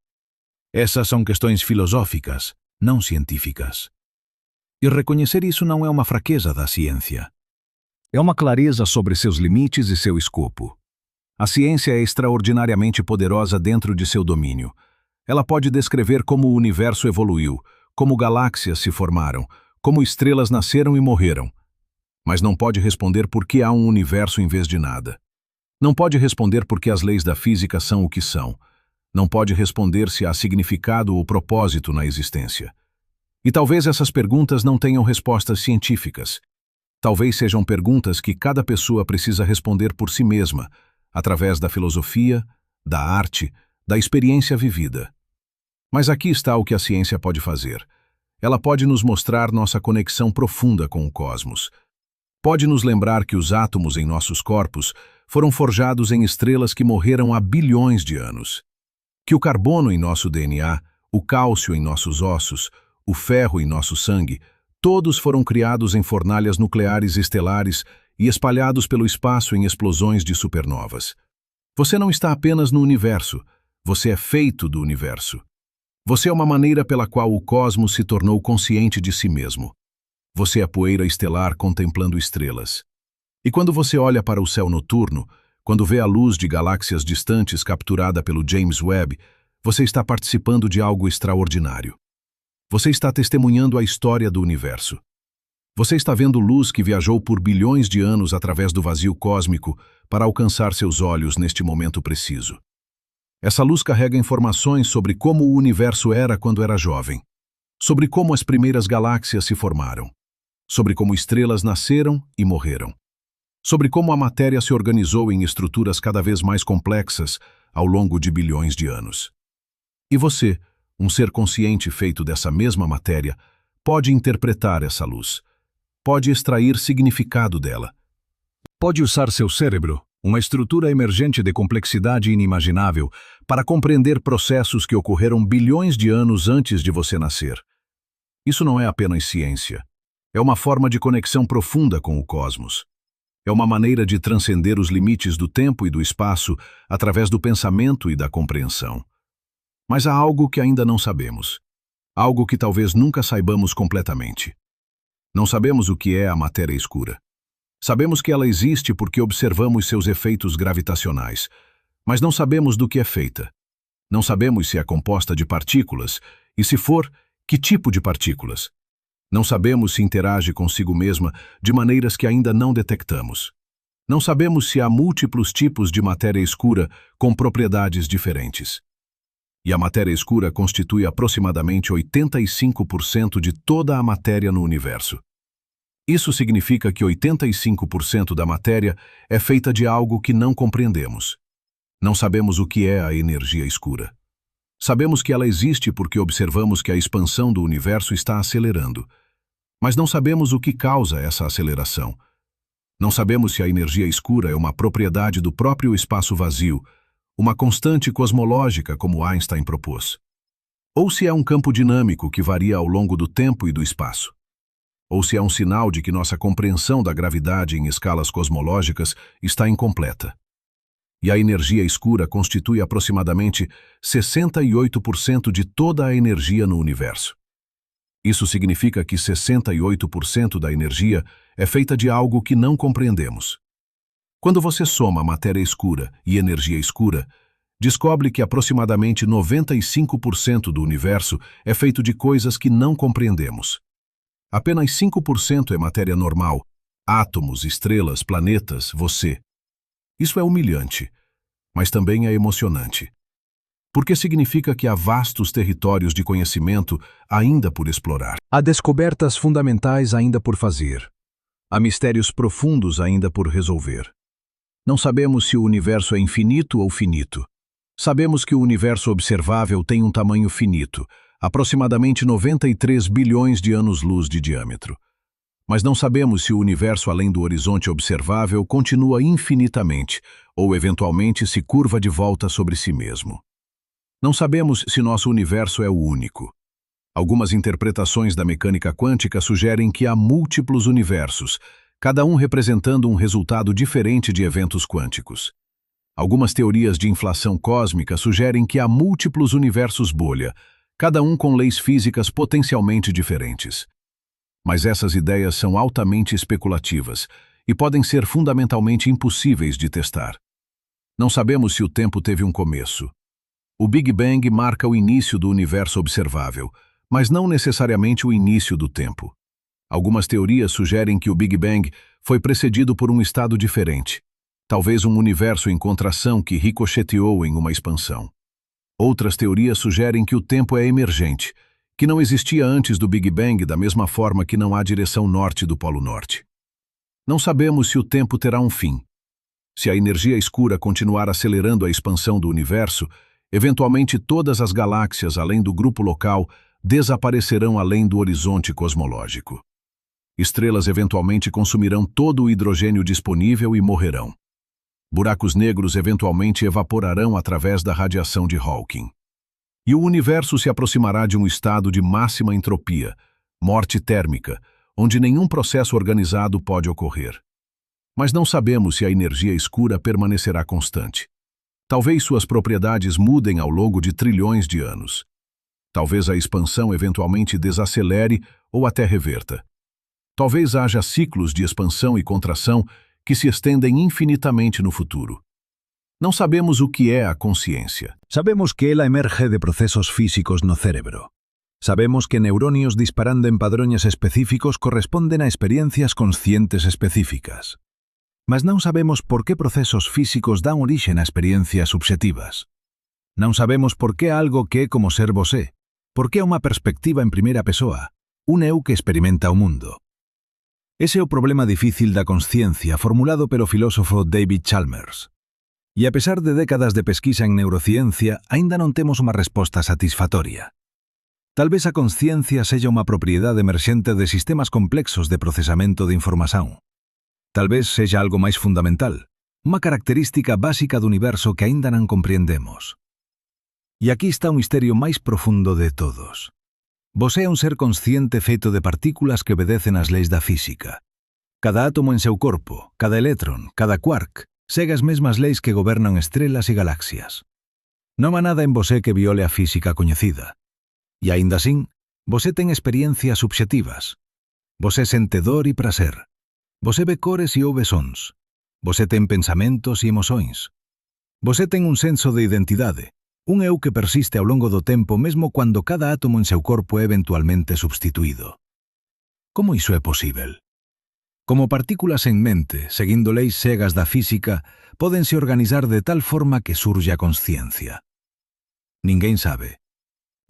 [SPEAKER 2] Essas são questões filosóficas, não científicas. E reconhecer isso não é uma fraqueza da ciência. É uma clareza sobre seus limites e seu escopo. A ciência é extraordinariamente poderosa dentro de seu domínio. Ela pode descrever como o universo evoluiu, como galáxias se formaram, como estrelas nasceram e morreram. Mas não pode responder por que há um universo em vez de nada. Não pode responder por que as leis da física são o que são. Não pode responder se há significado ou propósito na existência. E talvez essas perguntas não tenham respostas científicas. Talvez sejam perguntas que cada pessoa precisa responder por si mesma, através da filosofia, da arte, da experiência vivida. Mas aqui está o que a ciência pode fazer. Ela pode nos mostrar nossa conexão profunda com o cosmos. Pode nos lembrar que os átomos em nossos corpos foram forjados em estrelas que morreram há bilhões de anos. Que o carbono em nosso DNA, o cálcio em nossos ossos, o ferro em nosso sangue, todos foram criados em fornalhas nucleares estelares e espalhados pelo espaço em explosões de supernovas. Você não está apenas no universo, você é feito do universo. Você é uma maneira pela qual o cosmos se tornou consciente de si mesmo.
[SPEAKER 1] Você é poeira estelar contemplando estrelas. E quando você olha para o céu noturno, quando vê a luz de galáxias distantes capturada pelo James Webb, você está participando de algo extraordinário. Você está testemunhando a história do universo. Você está vendo luz que viajou por bilhões de anos através do vazio cósmico para alcançar seus olhos neste momento preciso. Essa luz carrega informações sobre como o universo era quando era jovem, sobre como as primeiras galáxias se formaram, sobre como estrelas nasceram e morreram, sobre como a matéria se organizou em estruturas cada vez mais complexas ao longo de bilhões de anos. E você, um ser consciente feito dessa mesma matéria, pode interpretar essa luz, pode extrair significado dela.
[SPEAKER 2] Pode usar seu cérebro, uma estrutura emergente de complexidade inimaginável, para compreender processos que ocorreram bilhões de anos antes de você nascer. Isso não é apenas ciência. É uma forma de conexão profunda com o cosmos. É uma maneira de transcender os limites do tempo e do espaço através do pensamento e da compreensão. Mas há algo que ainda não sabemos. Algo que talvez nunca saibamos completamente. Não sabemos o que é a matéria escura. Sabemos que ela existe porque observamos seus efeitos gravitacionais, mas não sabemos do que é feita. Não sabemos se é composta de partículas, e se for, que tipo de partículas. Não sabemos se interage consigo mesma de maneiras que ainda não detectamos. Não sabemos se há múltiplos tipos de matéria escura com propriedades diferentes. E a matéria escura constitui aproximadamente 85% de toda a matéria no universo. Isso significa que 85% da matéria é feita de algo que não compreendemos. Não sabemos o que é a energia escura. Sabemos que ela existe porque observamos que a expansão do universo está acelerando. Mas não sabemos o que causa essa aceleração. Não sabemos se a energia escura é uma propriedade do próprio espaço vazio, uma constante cosmológica como Einstein propôs. Ou se é um campo dinâmico que varia ao longo do tempo e do espaço. Ou se é um sinal de que nossa compreensão da gravidade em escalas cosmológicas está incompleta. E a energia escura constitui aproximadamente 68% de toda a energia no universo. Isso significa que 68% da energia é feita de algo que não compreendemos. Quando você soma matéria escura e energia escura, descobre que aproximadamente 95% do universo é feito de coisas que não compreendemos. Apenas 5% é matéria normal, átomos, estrelas, planetas, você. Isso é humilhante, mas também é emocionante. Porque significa que há vastos territórios de conhecimento ainda por explorar. Há descobertas fundamentais ainda por fazer. Há mistérios profundos ainda por resolver. Não sabemos se o universo é infinito ou finito. Sabemos que o universo observável tem um tamanho finito, aproximadamente 93 bilhões de anos-luz de diâmetro. Mas não sabemos se o universo além do horizonte observável continua infinitamente ou eventualmente se curva de volta sobre si mesmo. Não sabemos se nosso universo é o único. Algumas interpretações da mecânica quântica sugerem que há múltiplos universos, cada um representando um resultado diferente de eventos quânticos. Algumas teorias de inflação cósmica sugerem que há múltiplos universos bolha, cada um com leis físicas potencialmente diferentes. Mas essas ideias são altamente especulativas e podem ser fundamentalmente impossíveis de testar. Não sabemos se o tempo teve um começo. O Big Bang marca o início do universo observável, mas não necessariamente o início do tempo. Algumas teorias sugerem que o Big Bang foi precedido por um estado diferente, talvez um universo em contração que ricocheteou em uma expansão. Outras teorias sugerem que o tempo é emergente, que não existia antes do Big Bang da mesma forma que não há direção norte do Polo Norte. Não sabemos se o tempo terá um fim. Se a energia escura continuar acelerando a expansão do universo, eventualmente todas as galáxias além do grupo local desaparecerão além do horizonte cosmológico. Estrelas eventualmente consumirão todo o hidrogênio disponível e morrerão. Buracos negros eventualmente evaporarão através da radiação de Hawking. E o universo se aproximará de um estado de máxima entropia, morte térmica, onde nenhum processo organizado pode ocorrer. Mas não sabemos se a energia escura permanecerá constante. Talvez suas propriedades mudem ao longo de trilhões de anos. Talvez a expansão eventualmente desacelere ou até reverta.
[SPEAKER 1] Talvez haja ciclos de expansão e contração que se estendem infinitamente no futuro. Não sabemos o que é a consciência.
[SPEAKER 3] Sabemos que ela emerge de processos físicos no cérebro. Sabemos que neuronios disparando en padrões específicos corresponden a experiencias conscientes específicas. Mas não sabemos por que processos físicos dan origen a experiencias subjetivas. Não sabemos por que algo que é como ser você, por que uma perspectiva en primeira pessoa, un eu que experimenta o mundo. Ese é o problema difícil da consciencia formulado pelo filósofo David Chalmers. E a pesar de décadas de pesquisa en neurociencia, aínda non temos unha resposta satisfactoria. Talvez a consciencia seja unha propiedade emerxente de sistemas complexos de procesamento de información. Talvez seja algo máis fundamental, unha característica básica do universo que aínda non compreendemos. E aquí está o misterio máis profundo de todos. Você é un ser consciente feito de partículas que obedecen ás leis da física. Cada átomo en seu corpo, cada elétron, cada quark, segue as mesmas leis que gobernan estrelas e galaxias. Non há nada en você que viole a física coñecida. E aínda así, você ten experiencias subxetivas. Você sente dor e prazer. Você ve cores e ouve sons. Você ten pensamentos e emoções. Você ten un senso de identidade, un eu que persiste ao longo do tempo mesmo cando cada átomo en seu corpo é eventualmente substituído. Como iso é posível? Como partículas en mente, seguindo leis cegas da física, pódense organizar de tal forma que surge a consciencia. Ninguén sabe.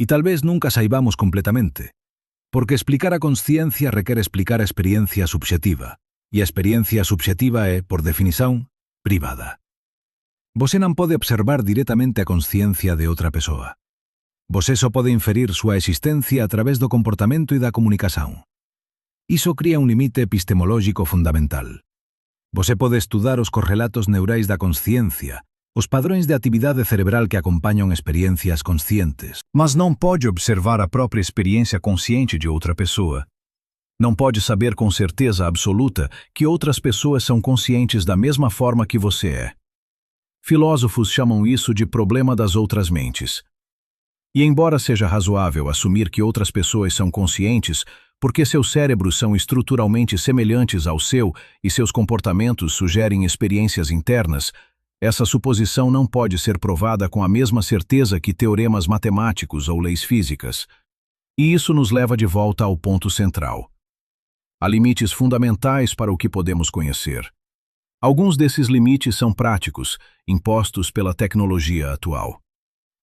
[SPEAKER 3] E talvez nunca saibamos completamente, porque explicar a consciencia requer explicar a experiencia subxetiva, e a experiencia subxetiva é, por definición, privada. Você non pode observar directamente a consciencia de outra persoa. Você só pode inferir súa existencia a través do comportamento e da comunicación. Iso cría un limite epistemológico fundamental. Você pode estudar os correlatos neurais da consciencia, os padrões de atividade cerebral que acompañan experiencias conscientes.
[SPEAKER 2] Mas não pode observar a própria experiência consciente de outra pessoa. Não pode saber com certeza absoluta que outras pessoas são conscientes da mesma forma que você é. Filósofos chamam isso de problema das outras mentes. E embora seja razoável assumir que outras pessoas são conscientes, porque seus cérebros são estruturalmente semelhantes ao seu e seus comportamentos sugerem experiências internas, essa suposição não pode ser provada com a mesma certeza que teoremas matemáticos ou leis físicas. E isso nos leva de volta ao ponto central. Há limites fundamentais para o que podemos conhecer. Alguns desses limites são práticos, impostos pela tecnologia atual.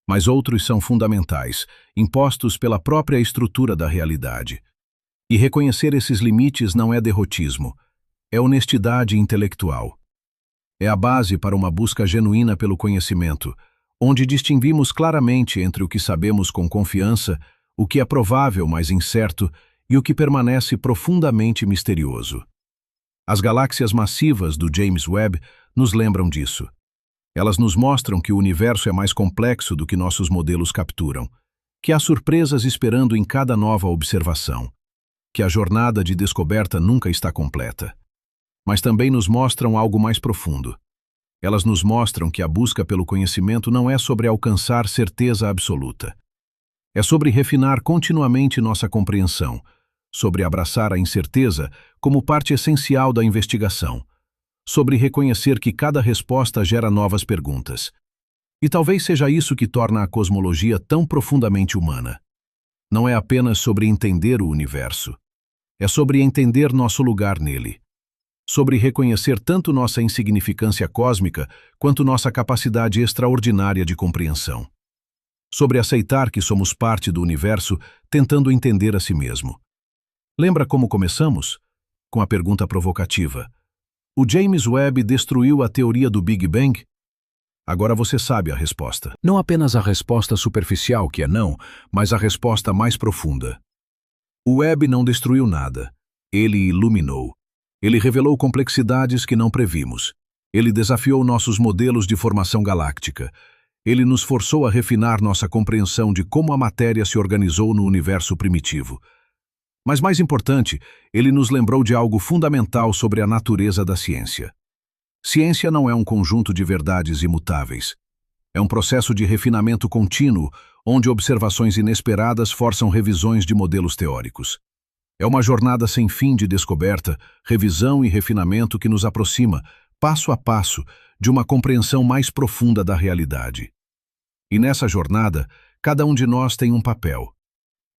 [SPEAKER 2] Mas outros são fundamentais, impostos pela própria estrutura da realidade. E reconhecer esses limites não é derrotismo, é honestidade intelectual. É a base para uma busca genuína pelo conhecimento, onde distinguimos claramente entre o que sabemos com confiança, o que é provável, mas incerto, e o que permanece profundamente misterioso. As galáxias massivas do James Webb nos lembram disso. Elas nos mostram que o universo é mais complexo do que nossos modelos capturam, que há surpresas esperando em cada nova observação, que a jornada de descoberta nunca está completa. Mas também nos mostram algo mais profundo. Elas nos mostram que a busca pelo conhecimento não é sobre alcançar certeza absoluta. É sobre refinar continuamente nossa compreensão, sobre abraçar a incerteza como parte essencial da investigação, sobre reconhecer que cada resposta gera novas perguntas. E talvez seja isso que torna a cosmologia tão profundamente humana. Não é apenas sobre entender o universo. É sobre entender nosso lugar nele. Sobre reconhecer tanto nossa insignificância cósmica quanto nossa capacidade extraordinária de compreensão. Sobre aceitar que somos parte do universo tentando entender a si mesmo. Lembra como começamos? Com a pergunta provocativa. O James Webb destruiu a teoria do Big Bang? Agora você sabe a resposta. Não apenas a resposta superficial, que é não, mas a resposta mais profunda. O Webb não destruiu nada. Ele iluminou. Ele revelou complexidades que não previmos. Ele desafiou nossos modelos de formação galáctica. Ele nos forçou a refinar nossa compreensão de como a matéria se organizou no universo primitivo. Mas mais importante, ele nos lembrou de algo fundamental sobre a natureza da ciência. Ciência não é um conjunto de verdades imutáveis. É um processo de refinamento contínuo, onde observações inesperadas forçam revisões de modelos teóricos.
[SPEAKER 1] É uma jornada sem fim de descoberta, revisão e refinamento que nos aproxima, passo a passo, de uma compreensão mais profunda da realidade. E nessa jornada, cada um de nós tem um papel.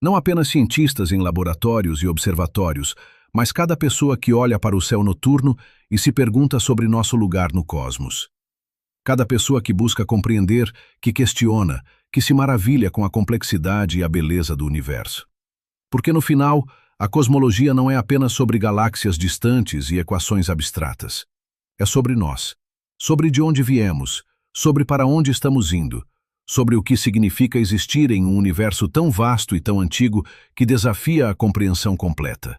[SPEAKER 1] Não apenas cientistas em laboratórios e observatórios, mas cada pessoa que olha para o céu noturno e se pergunta sobre nosso lugar no cosmos. Cada pessoa que busca compreender, que questiona, que se maravilha com a complexidade e a beleza do universo. Porque no final, a cosmologia não é apenas sobre galáxias distantes e equações abstratas. É sobre nós, sobre de onde viemos, sobre para onde estamos indo, sobre o que significa existir em um universo tão vasto e tão antigo que desafia a compreensão completa.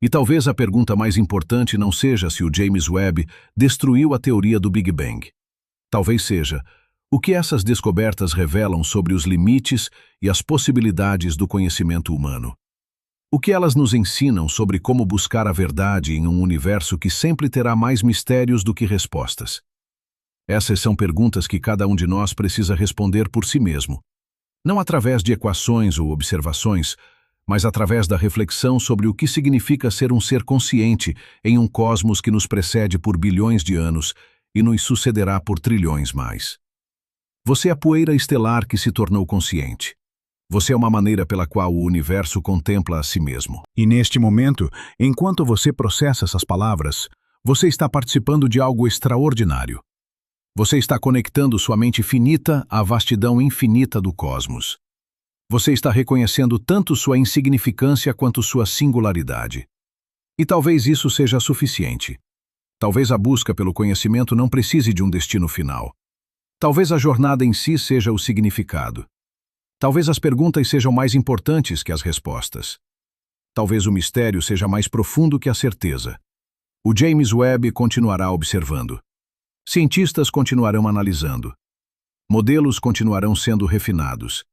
[SPEAKER 1] E talvez a pergunta mais importante não seja se o James Webb destruiu a teoria do Big Bang. Talvez seja o que essas descobertas revelam sobre os limites e as possibilidades do conhecimento humano. O que elas nos ensinam sobre como buscar a verdade em um universo que sempre terá mais mistérios do que respostas. Essas são perguntas que cada um de nós precisa responder por si mesmo. Não através de equações ou observações, mas através da reflexão sobre o que significa ser um ser consciente em um cosmos que nos precede por bilhões de anos e nos sucederá por trilhões mais. Você é a poeira estelar que se tornou consciente. Você é uma maneira pela qual o universo contempla a si mesmo.
[SPEAKER 2] E neste momento, enquanto você processa essas palavras, você está participando de algo extraordinário. Você está conectando sua mente finita à vastidão infinita do cosmos. Você está reconhecendo tanto sua insignificância quanto sua singularidade. E talvez isso seja suficiente. Talvez a busca pelo conhecimento não precise de um destino final. Talvez a jornada em si seja o significado. Talvez as perguntas sejam mais importantes que as respostas. Talvez o mistério seja mais profundo que a certeza. O James Webb continuará observando. Cientistas continuarão analisando. Modelos continuarão sendo refinados.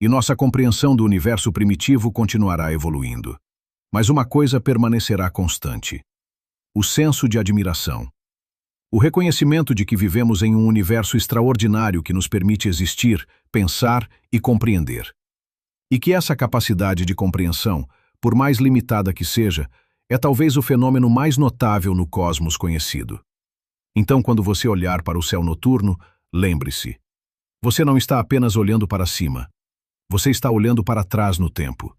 [SPEAKER 2] E nossa compreensão do universo primitivo continuará evoluindo. Mas uma coisa permanecerá constante: o senso de admiração. O reconhecimento de que vivemos em um universo extraordinário que nos permite existir, pensar e compreender. E que essa capacidade de compreensão, por mais limitada que seja, é talvez o fenômeno mais notável no cosmos conhecido. Então, quando você olhar para o céu noturno, lembre-se: você não está apenas olhando para cima. Você está olhando para trás no tempo.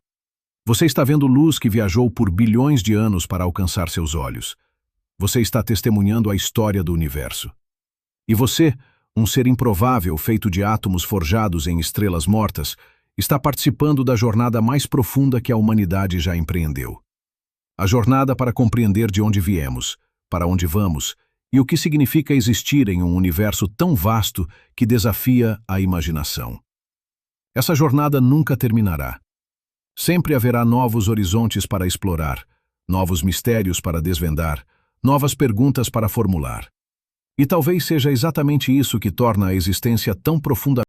[SPEAKER 2] Você está vendo luz que viajou por bilhões de anos para alcançar seus olhos. Você está testemunhando a história do universo. E você, um ser improvável feito de átomos forjados em estrelas mortas, está participando da jornada mais profunda que a humanidade já empreendeu. A jornada para compreender de onde viemos, para onde vamos, e o que significa existir em um universo tão vasto que desafia a imaginação. Essa jornada nunca terminará. Sempre haverá novos horizontes para explorar, novos mistérios para desvendar, novas perguntas para formular. E talvez seja exatamente isso que torna a existência tão profunda.